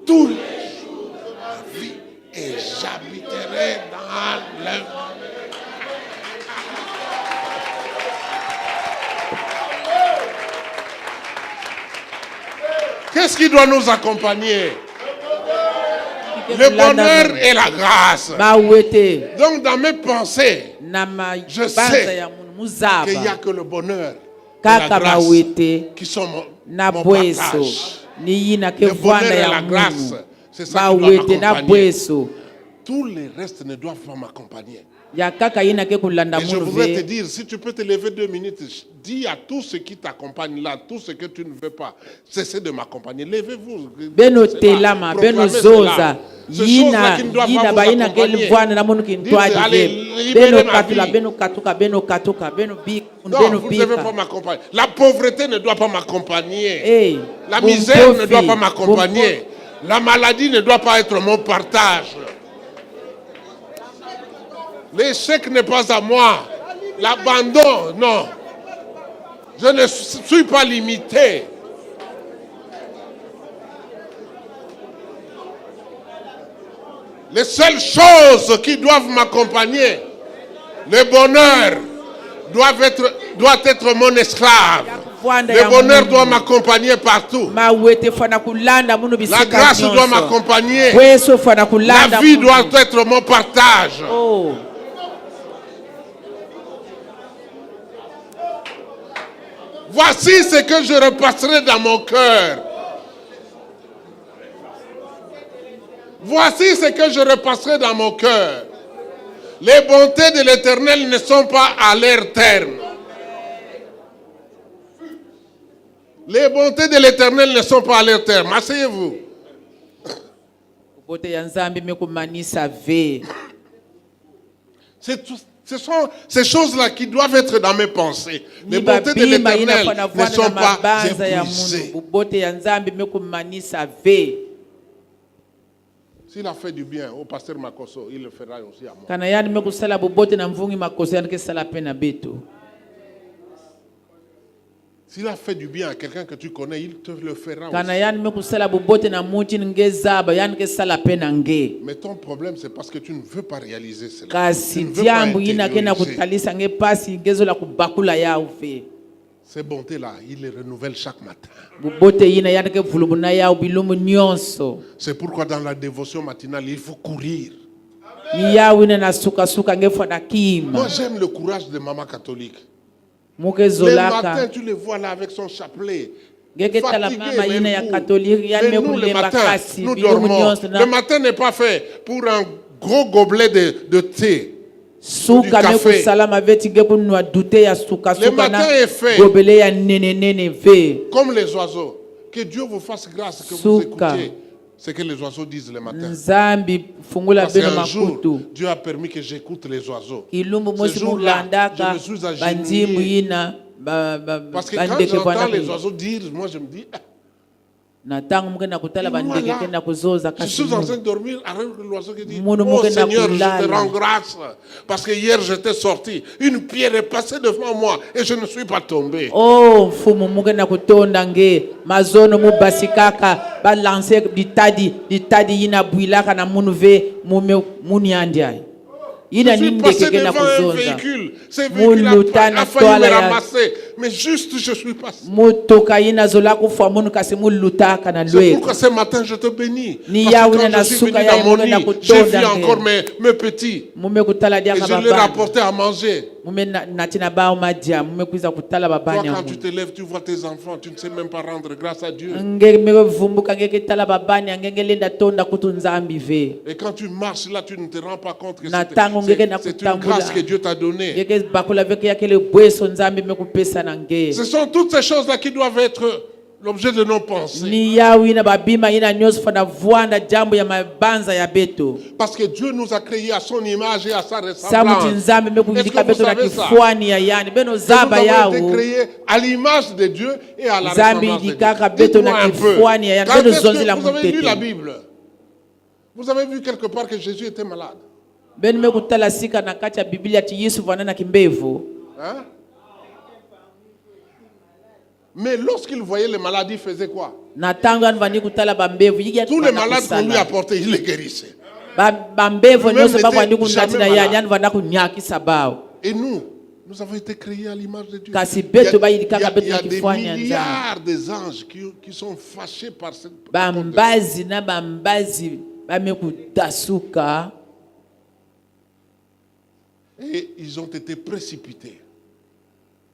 tous les jours de ma vie et j'habiterai dans le... Qu'est-ce qui doit nous accompagner? Le bonheur et la grâce. Donc dans mes pensées, je sais qu'il n'y a que le bonheur et la grâce qui sont mon partage. Le bonheur et la grâce, c'est ça qui doit m'accompagner. Tous les restes ne doivent pas m'accompagner. Et je voudrais te dire, si tu peux te lever 2 minutes, dis à tous ceux qui t'accompagnent là, tous ceux que tu ne veux pas, cessez de m'accompagner. Levez-vous. Proclamez cela. Ces choses-là qui ne doivent pas vous accompagner. Dites, allez, libérez ma vie. Non, vous ne devez pas m'accompagner. La pauvreté ne doit pas m'accompagner. La misère ne doit pas m'accompagner. La maladie ne doit pas être mon partage. L'échec n'est pas à moi. L'abandon, non. Je ne suis pas limité. Les seules choses qui doivent m'accompagner, le bonheur doit être mon esclave. Le bonheur doit m'accompagner partout. La grâce doit m'accompagner. La vie doit être mon partage. Voici ce que je repasserai dans mon cœur. Voici ce que je repasserai dans mon cœur. Les bontés de l'Éternel ne sont pas à leur terme. Les bontés de l'Éternel ne sont pas à leur terme. Asseyez-vous. Ce sont ces choses-là qui doivent être dans mes pensées. Les bontés de l'Éternel ne sont pas épuisées. S'il a fait du bien au pasteur Makoso, il le fera aussi à moi. S'il a fait du bien à quelqu'un que tu connais, il te le fera aussi. Mais ton problème, c'est parce que tu ne veux pas réaliser cela. Tu ne veux pas intérioriser. Ces bontés-là, il les renouvelle chaque matin. C'est pourquoi dans la dévotion matinale, il faut courir. Moi, j'aime le courage de maman catholique. Le matin, tu les vois là avec son chapelet. Fatigué, mais nous, le matin, nous dormons. Le matin n'est pas fait pour un gros gobelet de thé. Du café. Le matin est fait comme les oiseaux. Que Dieu vous fasse grâce que vous écoutiez ce que les oiseaux disent le matin. nzambi fungula Parce beno qu'un jour, makutu Dieu a permis que j'écoute les oiseaux. ilumbu Ce mosi jour-là, mulandaka je me suis banzimu agenouillé. yina Parce que quand bandeke j'entends les vana oiseaux dire, moi je me dis, ah, na ntango mukenda kutala Et moi, bandeke là, kenda kuzoza je kasi suis en train de dormir avec l'oiseau qui dit, Munu oh mukenda Seigneur, je te kulala. rends grâce. Parce que hier j'étais sorti, une pierre est passée devant moi et je ne suis pas tombé. oh mfumu mukenda kutonda nge mazono mubasikaka balanse ditadi yina bwilaka na munu ve muni andiai ina Je suis nindeke passé kenda devant un kuzonza véhicule. Ce véhicule Mulutana a failli me toala ya- ramasser. Mais juste je suis passé. mutoka yina zola kufa munu kasi mulutaka na C'est lweka pourquoi ce matin je te bénis. Ni Parce yawe que na quand je suis nasuka venu ya dans mon Mungu na lit, kutonda j'ai vu nge. encore mes petits. mume kutala Et diaka je leur ai babani apporté à manger. mume natina bao madia mume kuiza kutala Toi, babani quand tu te lèves, tu vois tes enfants, tu ne sais même pas rendre grâce à Dieu. nge mevumbuka ngeke tala babani angenge lenda tonda kutu nzambi ve Et quand tu marches là, tu ne te rends pas compte que Na tango ngeke na c'est une kutambula. grâce que Dieu t'a donnée. ngeke bakula veke yakele bweso nzambi mekupesa na nge Ce sont toutes ces choses-là qui doivent être l'objet de nos pensées. ni yawi ina babima ina nyonso fana vuanda jambo ya mabanza ya beto Parce que Dieu nous a créés à son image et à sa samuti ressemblance. nzambi Est-ce mekuyilika que vous beto na savez ça? kifuani ya yani beno Nous zaba avons été yawo créés à l'image de Dieu et à la Zambi ressemblance de idikaka Dieu. beto na Dites-moi un peu. kifuani ya Quand beno est-ce zonzi que la vous avez lu mutete. la Bible? Vous avez vu quelque part que Jésus était malade? beno mekutala sika na kati ya biblia ti yesu vana na kimbevu Hein? Mais lorsqu'il voyait les maladies, il faisait quoi? na tango yani vani kutala bambevu yiki Tous les malades qu'on lui apportait, il les guérissait. bambevu Lui-même nyonso n'était bakwandi kunati jamais na yani malade. yani vana kunyakisa bao Et nous avons été créés à l'image de Dieu. Kasi Il y a, beto bayilika il y a- beto il y a na des kifuani ya milliards des anges qui sont fâchés par cette... bambazi na bambazi bamekutasuka Et ils ont été précipités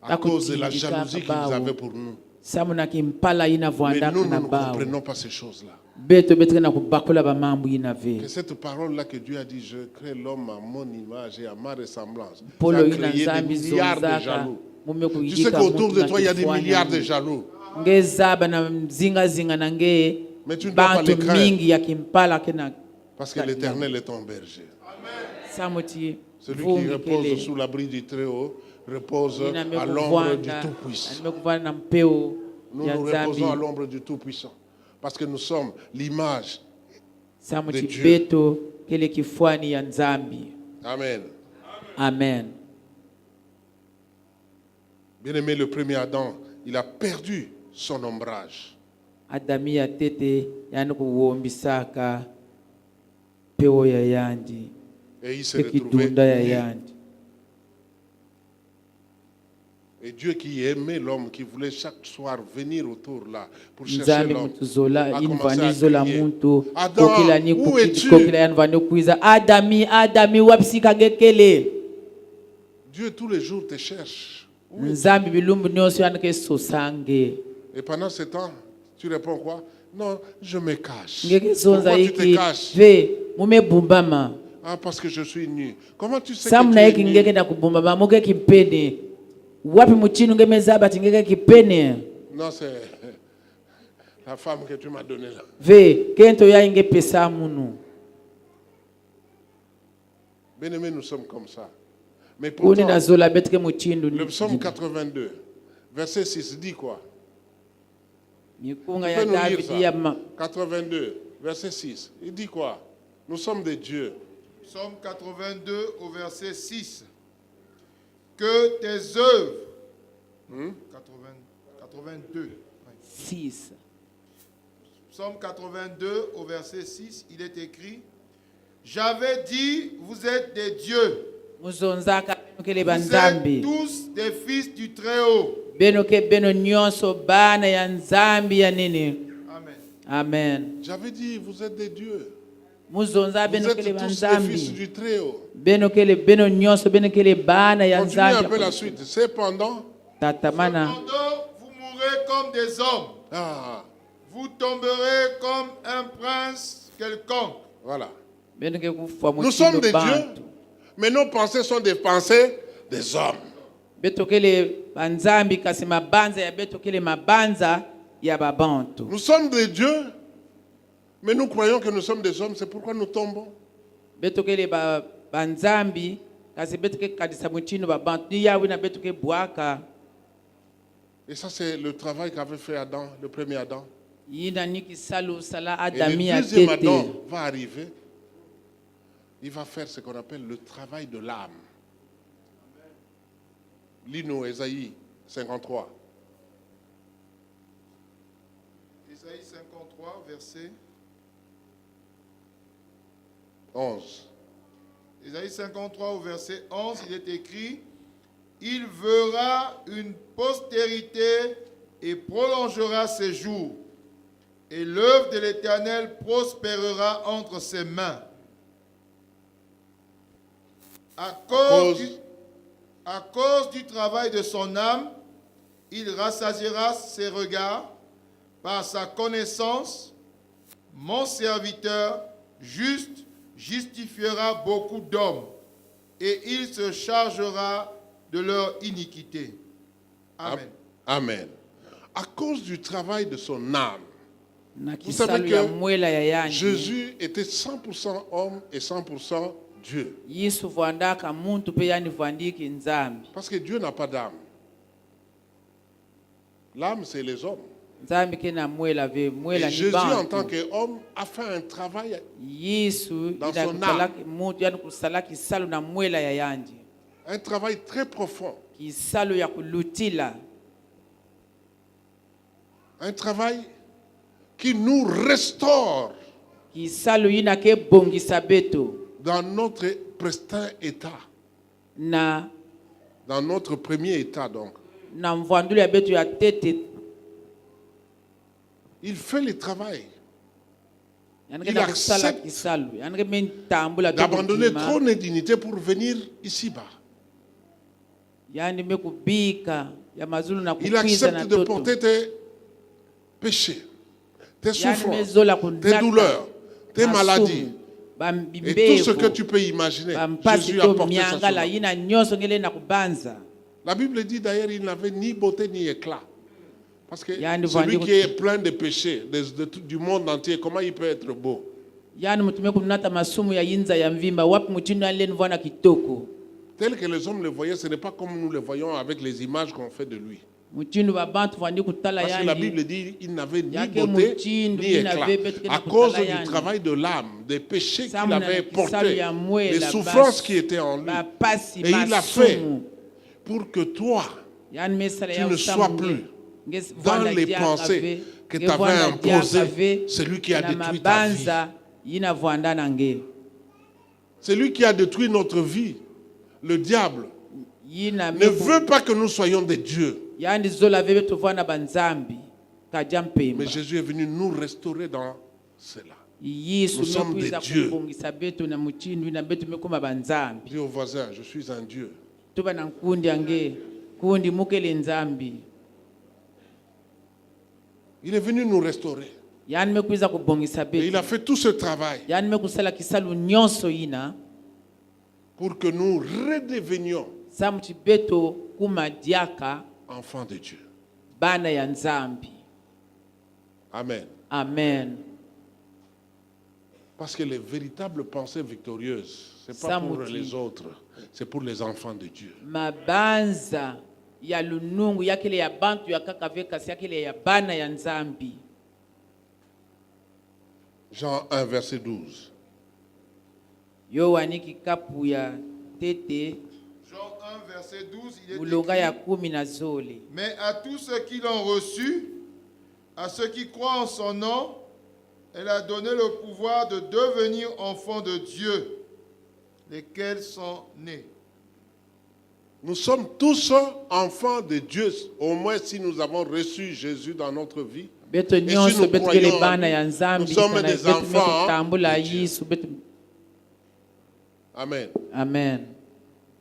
à Bako cause de la tindika jalousie qu'ils bao. avaient pour nous. samu na kimpala ina Mais vuandaka nous, nous na ne bao comprenons pas ces choses-là. beto betika na kubakula bamambu ina Que ve cette parole-là que Dieu a dit, je crée l'homme à mon image et à ma ressemblance, ça polo a ina créé des nzambi milliards de zonzaka jaloux. mume Tu sais kuyilika qu'autour mutu de na toi, il y a des kifuani milliards ya de nge. jaloux. ngezaba na zingazinga na nge Mais tu ne dois pas bantu les craindre. mingi ya kimpala kena Parce que l'Éternel est ton berger. samuti Celui qui repose sous l'abri du Très-Haut repose à l'ombre du Tout-Puissant. nimekuvana na mpeo Nous ya nous nzambi reposons à l'ombre du Tout-Puissant. Parce que nous sommes l'image. samuti de Dieu. beto kele kifuani ya nzambi Amen. amen Bien-aimé, le premier Adam, il a perdu son ombrage. adami ya tete yani kuwombisaka peo ya yandi Et il s'est retrouvé ekidunda ya nu. yandi Et Dieu qui aimait l'homme, qui voulait chaque soir venir autour là pour chercher nzambi l'homme, mutuzola a ini commencé vani à zola crier. muntu Adam, kokila ni où es-tu? kokila yani vani kuiza adami wapsika ngekele Dieu tous les jours te cherche. Où es-tu? nzambi bilumbu nyonso yani kesosange Et pendant ce temps, tu réponds quoi? Non, je me cache. ngeke zonza Pourquoi tu te iki caches? ve mumebumbama Ah, parce que je suis nu. Comment tu sais samu que na tu es iki nu? ngeke na kubumbama muke kipene wapi muchinu ngemezaba tingeke kipene Non, c'est la femme que tu m'as donnée là. ve kento ya inge pesa munu Bien-aimés, nous sommes comme ça. Mais kuni pourtant, na zola betike muchindu le psaume 82, verset 6 dit quoi? mikunga Tu ya peux nous lire Davidi ya ça? 82, verset 6. Il dit quoi? Nous sommes des dieux. Psaume 82 au verset 6. Que tes œuvres, 82, oui. 6 Psaume 82 au verset 6, il est écrit, j'avais dit, vous êtes des dieux, muzonzaka benokele vous êtes banzambi tous des fils du Très-Haut. benoke beno nyonso bana ya nzambi ya nini Amen. amen J'avais dit, vous êtes des dieux. muzonza Vous benokele êtes tous des fils banzambi du Très-Haut. benokele beno nyonso benokele bana ya Continue un peu nzambi la suite. Cependant, tatamana Cependant, vous mourrez comme des hommes, ah, vous tomberez comme un prince quelconque. voilà. benoke kufa Nous sommes muchindo des dieux, bantu mais nos pensées sont des pensées des hommes. betokele banzambi kasi mabanza ya betokele mabanza ya babantu Nous sommes des dieux, Mais nous croyons que nous sommes des hommes, c'est pourquoi nous tombons. betokele banzambi kasi betoke kadisa mutino babantu ni yawe na betoke bwaka Et ça, c'est le travail qu'avait fait Adam, le premier Adam. yina niki salu sala Et adami le ya deuxième tete Adam va arriver. Il va faire ce qu'on appelle le travail de l'âme. Lis-nous Ésaïe 53. Ésaïe 53, verset 11. Ésaïe 53 au verset 11, il est écrit: il verra une postérité et prolongera ses jours, et l'œuvre de l'Éternel prospérera entre ses mains. À cause du travail de son âme, il rassasiera ses regards par sa connaissance. Mon serviteur juste justifiera beaucoup d'hommes, et il se chargera de leur iniquité. Amen. Amen. À cause du travail de son âme, na vous savez kisalu ya mwela ya que yanji Jésus était 100% homme et 100% Dieu. Yesu vandaka muntu pe yani vandiki nzambi Parce que Dieu n'a pas d'âme. L'âme, c'est les hommes. nzambi ke na mwela ve Et mwela ni Jésus, en tant bantu qu'homme, a fait un travail. Yesu Dans ina son kusalaki muntu yani kusala kisalu na mwela ya yanji Un travail très profond. kisalu ya kulutila Un travail qui nous restaure kisalu yina ke bongisa beto dans notre prestin état. na Dans notre premier état, donc. na mvanduli ya beto ya tete Il fait le travail yani Il ke na kusala accepte kisalu yani ke mentambula d'abandonner trop de dignité pour venir ici-bas. yani mekubika ya mazulu na Il kukwiza na accepte de toto porter tes péchés, tes yani souffrances, mezola tes kunaka douleurs, tes masumu, maladies. Et tout ce que tu peux imaginer, bampasi Jésus a to porté ça sur miangala lui. yina nyonso ngele na kubanza La Bible dit d'ailleurs, il n'avait ni beauté ni éclat. Parce que Yani celui vandi- qui est plein de péchés du monde entier, comment il peut être beau? yani mutume kumnata masumu ya yinza ya mvimba wapi mutindo aleni vwana kitoko Tel que les hommes le voyaient, ce n'est pas comme nous le voyons avec les images qu'on fait de lui. mutindo babantu vandi kutala Parce que la Bible yani dit qu'il n'avait ni Yake beauté mutindo, ni il éclat. n'avait peut-être À que cause nakutala du yani. travail de l'âme, des péchés qu'il Samuna avait na kisalu portés, ya mwela, les souffrances basi, qui étaient en lui. bapasi Et il a fait masumu pour que toi, yani mesala tu ya ne usamu sois nge- plus nge- dans vwana les diaka pensées ve, que nge t'avais vwana imposées, diaka ve, celui qui a na détruit ta vie. mabanza yina vwanda na nge C'est lui qui a détruit notre vie. Le diable yina ne meku- veut pas que nous soyons des dieux. yani zola veve tovana banzambi kaja mpemba Mais Jésus est venu nous restaurer dans cela. yesu Nous sommes mekwiza des dieux. kubongisa betu na muchindu na betu mekuma banzambi Dis au voisin, je suis un Dieu. tuba na nkundi ange kundi mukele nzambi Il est venu nous restaurer. yani mekwiza kubongisa Et il betu a fait tout ce travail yani mekusala kisalu nyonso yina pour que nous redevenions sa muchi beto kuma diaka enfants de Dieu. bana ya nzambi Amen. amen Parce que les véritables pensées victorieuses, ce n'est pas Ça pour motive. les autres, c'est pour les enfants de Dieu. mabanza ya lunungu yakele ya bantu ya kaka ve kasi yakele ya bana ya nzambi Jean 1, verset 12. yohani kikapu ya tete Jean 1, verset 12, il est mulonga ya écrit: 10 na zole mais à tous ceux qui l'ont reçu, à ceux qui croient en son nom, elle a donné le pouvoir de devenir enfants de Dieu, lesquels sont nés. Nous sommes tous enfants de Dieu, au moins si nous avons reçu Jésus dans notre vie. beto si nyonso nous betu croyons kele en bana lui, ya nzambi nous sommes sana des betu enfants mekutambula de Dieu. yesu betu Amen. amen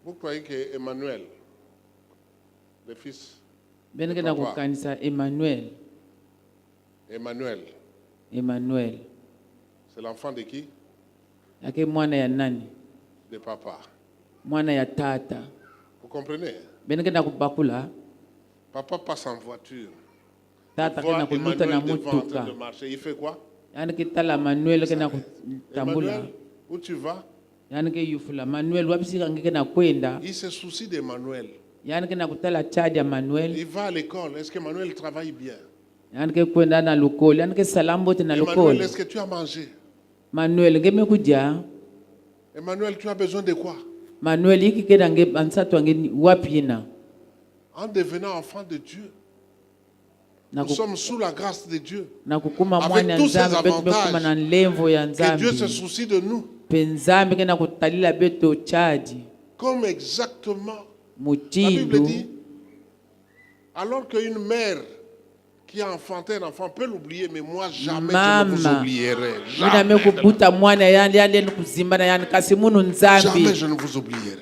Vous croyez que Emmanuel, le fils beneke na Papa. kukanisa Emmanuel Emmanuel c'est l'enfant de qui? yake mwana ya nani De papa. mwana ya tata Vous comprenez? beneke na kubakula Papa passe en voiture. tata Voit kena kuluta na Emmanuel devant en train mutuka de marcher. Il fait quoi? yani ke tala Manuel ke na kutambula Emmanuel, où tu vas? yani ke yufula Manuel wabisika ngeke na kwenda Il se soucie d'Emmanuel. yani ke na kutala charge ya Manuel Il va à l'école. Est-ce qu'Emmanuel travaille bien? yani ke kwenda na lukoli yani ke salambo te na Emmanuel, lukoli est-ce que tu as mangé? Manuel ngeme kuja Emmanuel, tu as besoin de quoi? Manuel iki ke na nge ansatu ange wapi na En devenant enfant de Dieu, na nous sommes sous la grâce de Dieu. na kukuma Avec mwana tous ces nzambe betu bekuma avantages, na nlemvo ya Que Dieu se nzambe soucie de nous. penzambe ke na kutalila beto charge Comme exactement, la Bible mutindu dit, alors qu'une mère qui a enfanté un enfant peut l'oublier, mais moi jamais je ne vous mama oublierai. mina Jamais, mekubuta mwana yani yani kuzimbana yani kasi munu jamais nzambi je ne vous oublierai.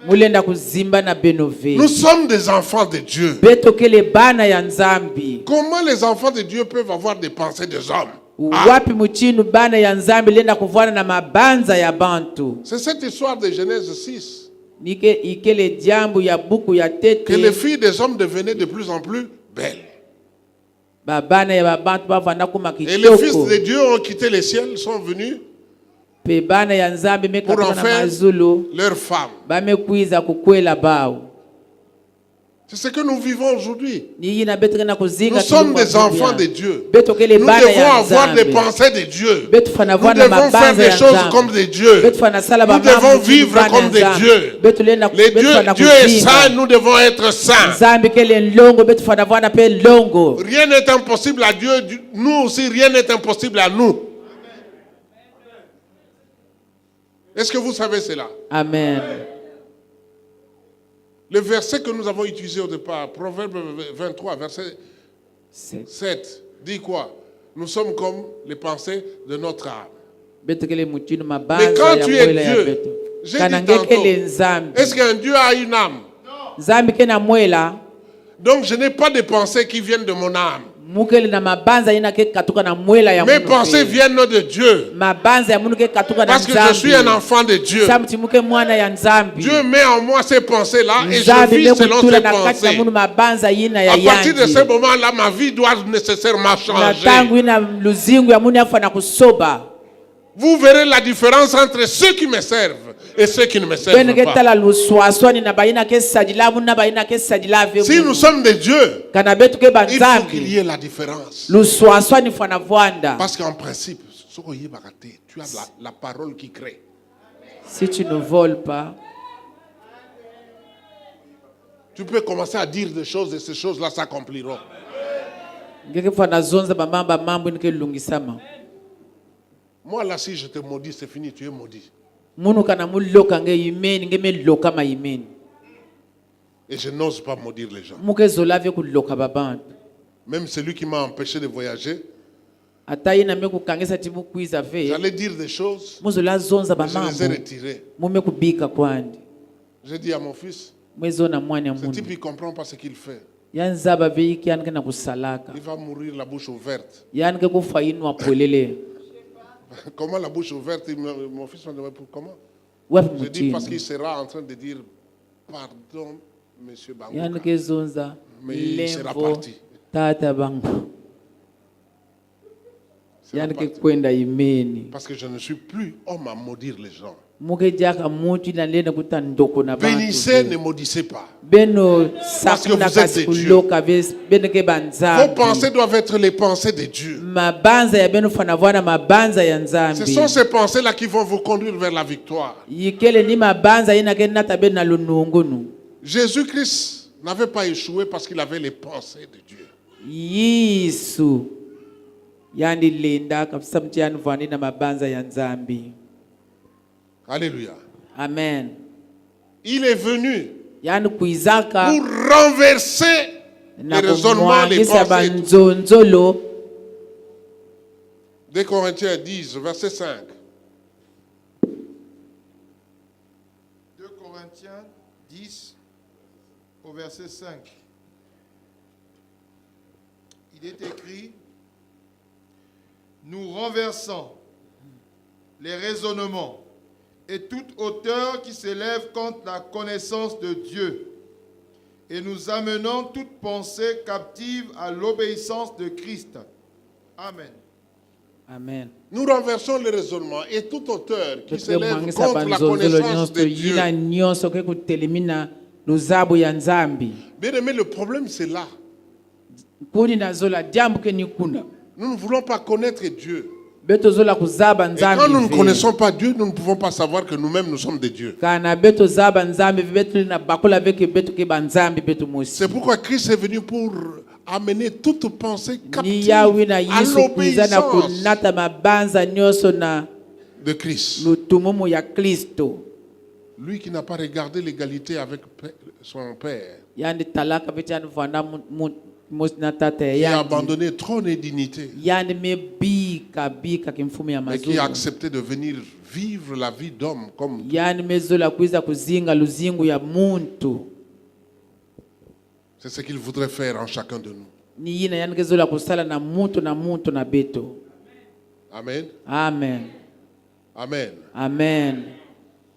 mulenda kuzimba na benove Nous sommes des enfants de Dieu. betokele bana ya nzambi Comment les enfants de Dieu peuvent avoir des pensées des hommes? wapi muchinu bana ya nzambi lenda kuvana na mabanza ya bantu C'est cette histoire de Genèse 6, nike ikele jambu ya buku ya que les tete filles des hommes devenaient de plus en plus belles. babana ya babantu bavanda kuma Et les fils kitoko de Dieu ont quitté le ciel, sont venus pe bana ya nzambi pour mekatoka en na faire mazulu leurs femmes. bamekwiza kukwela bao C'est ce que nous vivons aujourd'hui. niyi na betu kena kuzinga Nous sommes kilumwa des enfants kulia. de Dieu. betokele Nous bana devons ya avoir des nzambe pensées de Dieu. betu fana Nous vana devons faire mabanza des ya choses nzambe comme des dieux. betu fana sala Nous bamambo devons chini vivre bana comme ya des nzambe. dieux. betu lenda Les betu dieux, fana Dieu est kuzinga saint, nous devons être saints. nzambe kele longo betu fana vana pe longo Rien n'est impossible à Dieu. Nous aussi, rien n'est impossible à nous. Est-ce que vous savez cela? amen Le verset que nous avons utilisé au départ, Proverbe 23, verset C'est- 7, dit quoi? Nous sommes comme les pensées de notre âme. betu kele muchinu Mais mabanza quand ya tu es mwela ya Dieu, betu j'ai kana dit tantôt, ngekele nzambe est-ce qu'un Dieu a une âme? nzambe kena mwela Donc je n'ai pas de pensées qui viennent de mon âme. mukele na mabanza ina ke katuka na mwela ya Mes munu pensées pe. viennent de Dieu. mabanza ya munu ke katuka na Parce que je suis un nzambe enfant de Dieu. samti muke mwana ya nzambi Dieu met en moi ces pensées-là et je nzambe vis selon mekutula ces na kati na pensées. munu mabanza yina ya À partir de yanji ce moment-là, ma vie doit nécessairement na changer. tangu ina luzingu ya munu yafa na kusoba Vous verrez la différence entre ceux qui me servent et ceux qui ne me servent bene ke pas. tala luswaswani na bayina ke sajila munu na bayina ke sajila ave Si nous sommes des dieux, kana betu ke il faut qu'il banzambi y ait la différence. luswaswani fana vwanda Parce qu'en principe, tu as la parole qui crée. si tu ne voles pas Tu peux commencer à dire des choses et ces choses-là s'accompliront. ngeke fana zonza bamamba mambo nike lungisama Moi, là, si je te maudis, c'est fini, tu es maudit. munu kana muloka nge yimeni ngeme loka ma yimeni Et je n'ose pas maudire les gens. muke zolave kuloka babantu Même celui qui m'a empêché de voyager, ata yina mekukangisa ti mukwiza ve j'allais dire des choses, muzola zonza mais je les ai bamambo retirées. mume kubika kwandi J'ai dit à mon fils, mwezona mwana ce type, munu il ne comprend pas ce qu'il fait. yanzaba veiki yanike na kusalaka Il va mourir la bouche ouverte. yanike kufa inwa pwelele Comment la bouche ouverte? Mon fils m'a demandé comment. wapi Je dis parce mutini qu'il sera en train de dire pardon, monsieur Bangouka. yanike zonza Mais il sera lemvo parti. tata bangu Il sera yanike parti. kwenda yimeni Parce que je ne suis plus homme à maudire les gens. muke jaka mutu ina lena kuta ndoko na bantu Bénissez, ve. ne maudissez pas. beno Parce que sakuna vous êtes kasi des dieux. kuloka bene ke Vos banzambi pensées doivent être les pensées de Dieu. mabanza ya beno fana vwana mabanza ya Ce nzambi sont ces pensées-là qui vont vous conduire vers la victoire. yikele ni mabanza yina ke nata beno na lunungunu Jésus-Christ n'avait pas échoué parce qu'il avait les pensées de Dieu. yisu yandi lenda kabisa mti yani vwani na mabanza ya nzambi Alléluia. amen Il est venu yani kuizaka pour renverser les na raisonnements, les kumwangisa pensées. et tout. banzonzolo 2 Corinthiens 10, verset 5. 2 Corinthiens 10 au verset 5. Il est écrit, nous renversons les raisonnements et toute hauteur qui s'élève contre la connaissance de Dieu et nous amenons toute pensée captive à l'obéissance de Christ. Amen. Amen. Nous renversons le raisonnement et tout auteur qui Bete s'élève mwangisa contre la banzonzolo connaissance de nyonso Dieu. yina nyonso ke kutelemina luzabu ya nzambi. Bien aimé, le problème c'est là. Kuni nazola jambo ke ni kuna. Nous ne voulons pas connaître Dieu. Beto zola kuzaba Et quand nous ne nzambi. connaissons pas Dieu, nous ne pouvons pas savoir que nous-mêmes nous sommes des dieux. Kana beto zaba nzambi beto na bakola avec beto ke banzambi beto mosi. C'est pourquoi Christ est venu pour amener toute pensée Ni captive yawi na à Yesu kuza na l'obéissance kunata mabanza nyonso na de Christ. lutumumu ya Kristo. Lui qui n'a pas regardé l'égalité avec son Père, Yandi talaka beti yandi vanda mosi na tata qui a yandi. abandonné trône et dignité, Yandi me bika kimfumu ya mais qui a mazulu. accepté de venir vivre la vie d'homme comme Yani mezola kuiza kuzinga luzingu ya muntu. c'est ce qu'il voudrait faire en chacun de nous. Ni yina yani kezola kusala na muntu na beto. Amen. Amen. Amen. Amen.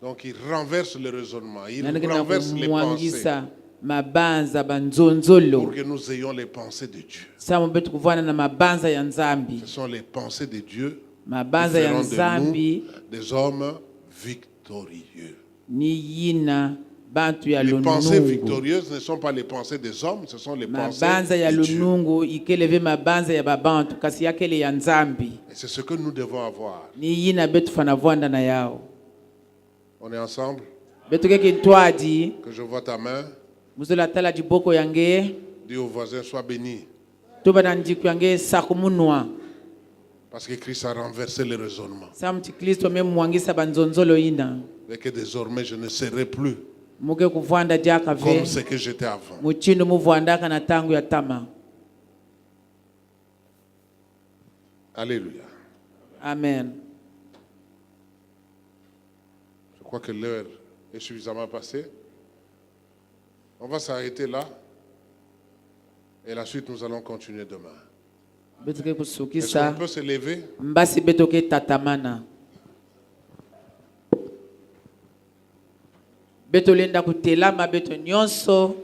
Donc il renverse le raisonnement, il Yani kena renverse les pensées kumwangisa mabanza banzonzolo. pour que nous ayons les pensées de Dieu. Samu betu kuvana na mabanza ya nzambi. Ce sont les pensées de Dieu qui Mabanza ya feront de nzambi nous des hommes victorieux. ni yina bantu ya Les pensées lunungu. victorieuses ne sont pas les pensées des hommes, ce sont les pensées Mabanza ya de Dieu. lunungu ikeleve mabanza ya babantu kasi yakele ya nzambi. Et c'est ce que nous devons avoir. Ni yina betu fanavwanda na yao. On est ensemble? Betu keke ntwadi. Que je vois ta main. Muzola tala jiboko yange. Dis au voisin, sois béni. Tuba na njiku yange sakumunwa. Parce que Christ a renversé le raisonnement. Samti Kristo memwangisa banzonzolo ina. Et que désormais je ne serai plus Muke kuvwanda jaka ve. comme ce que j'étais avant. Muchindu muvwandaka na tangu ya tama. Alléluia. Amen. Je crois que l'heure est suffisamment passée. On va s'arrêter là. Et la suite, nous allons continuer demain. Betuke Est-ce kusukisa. qu'on peut se lever? Mbasi betoke tatamana. Betolenda kutelama beto nyonso.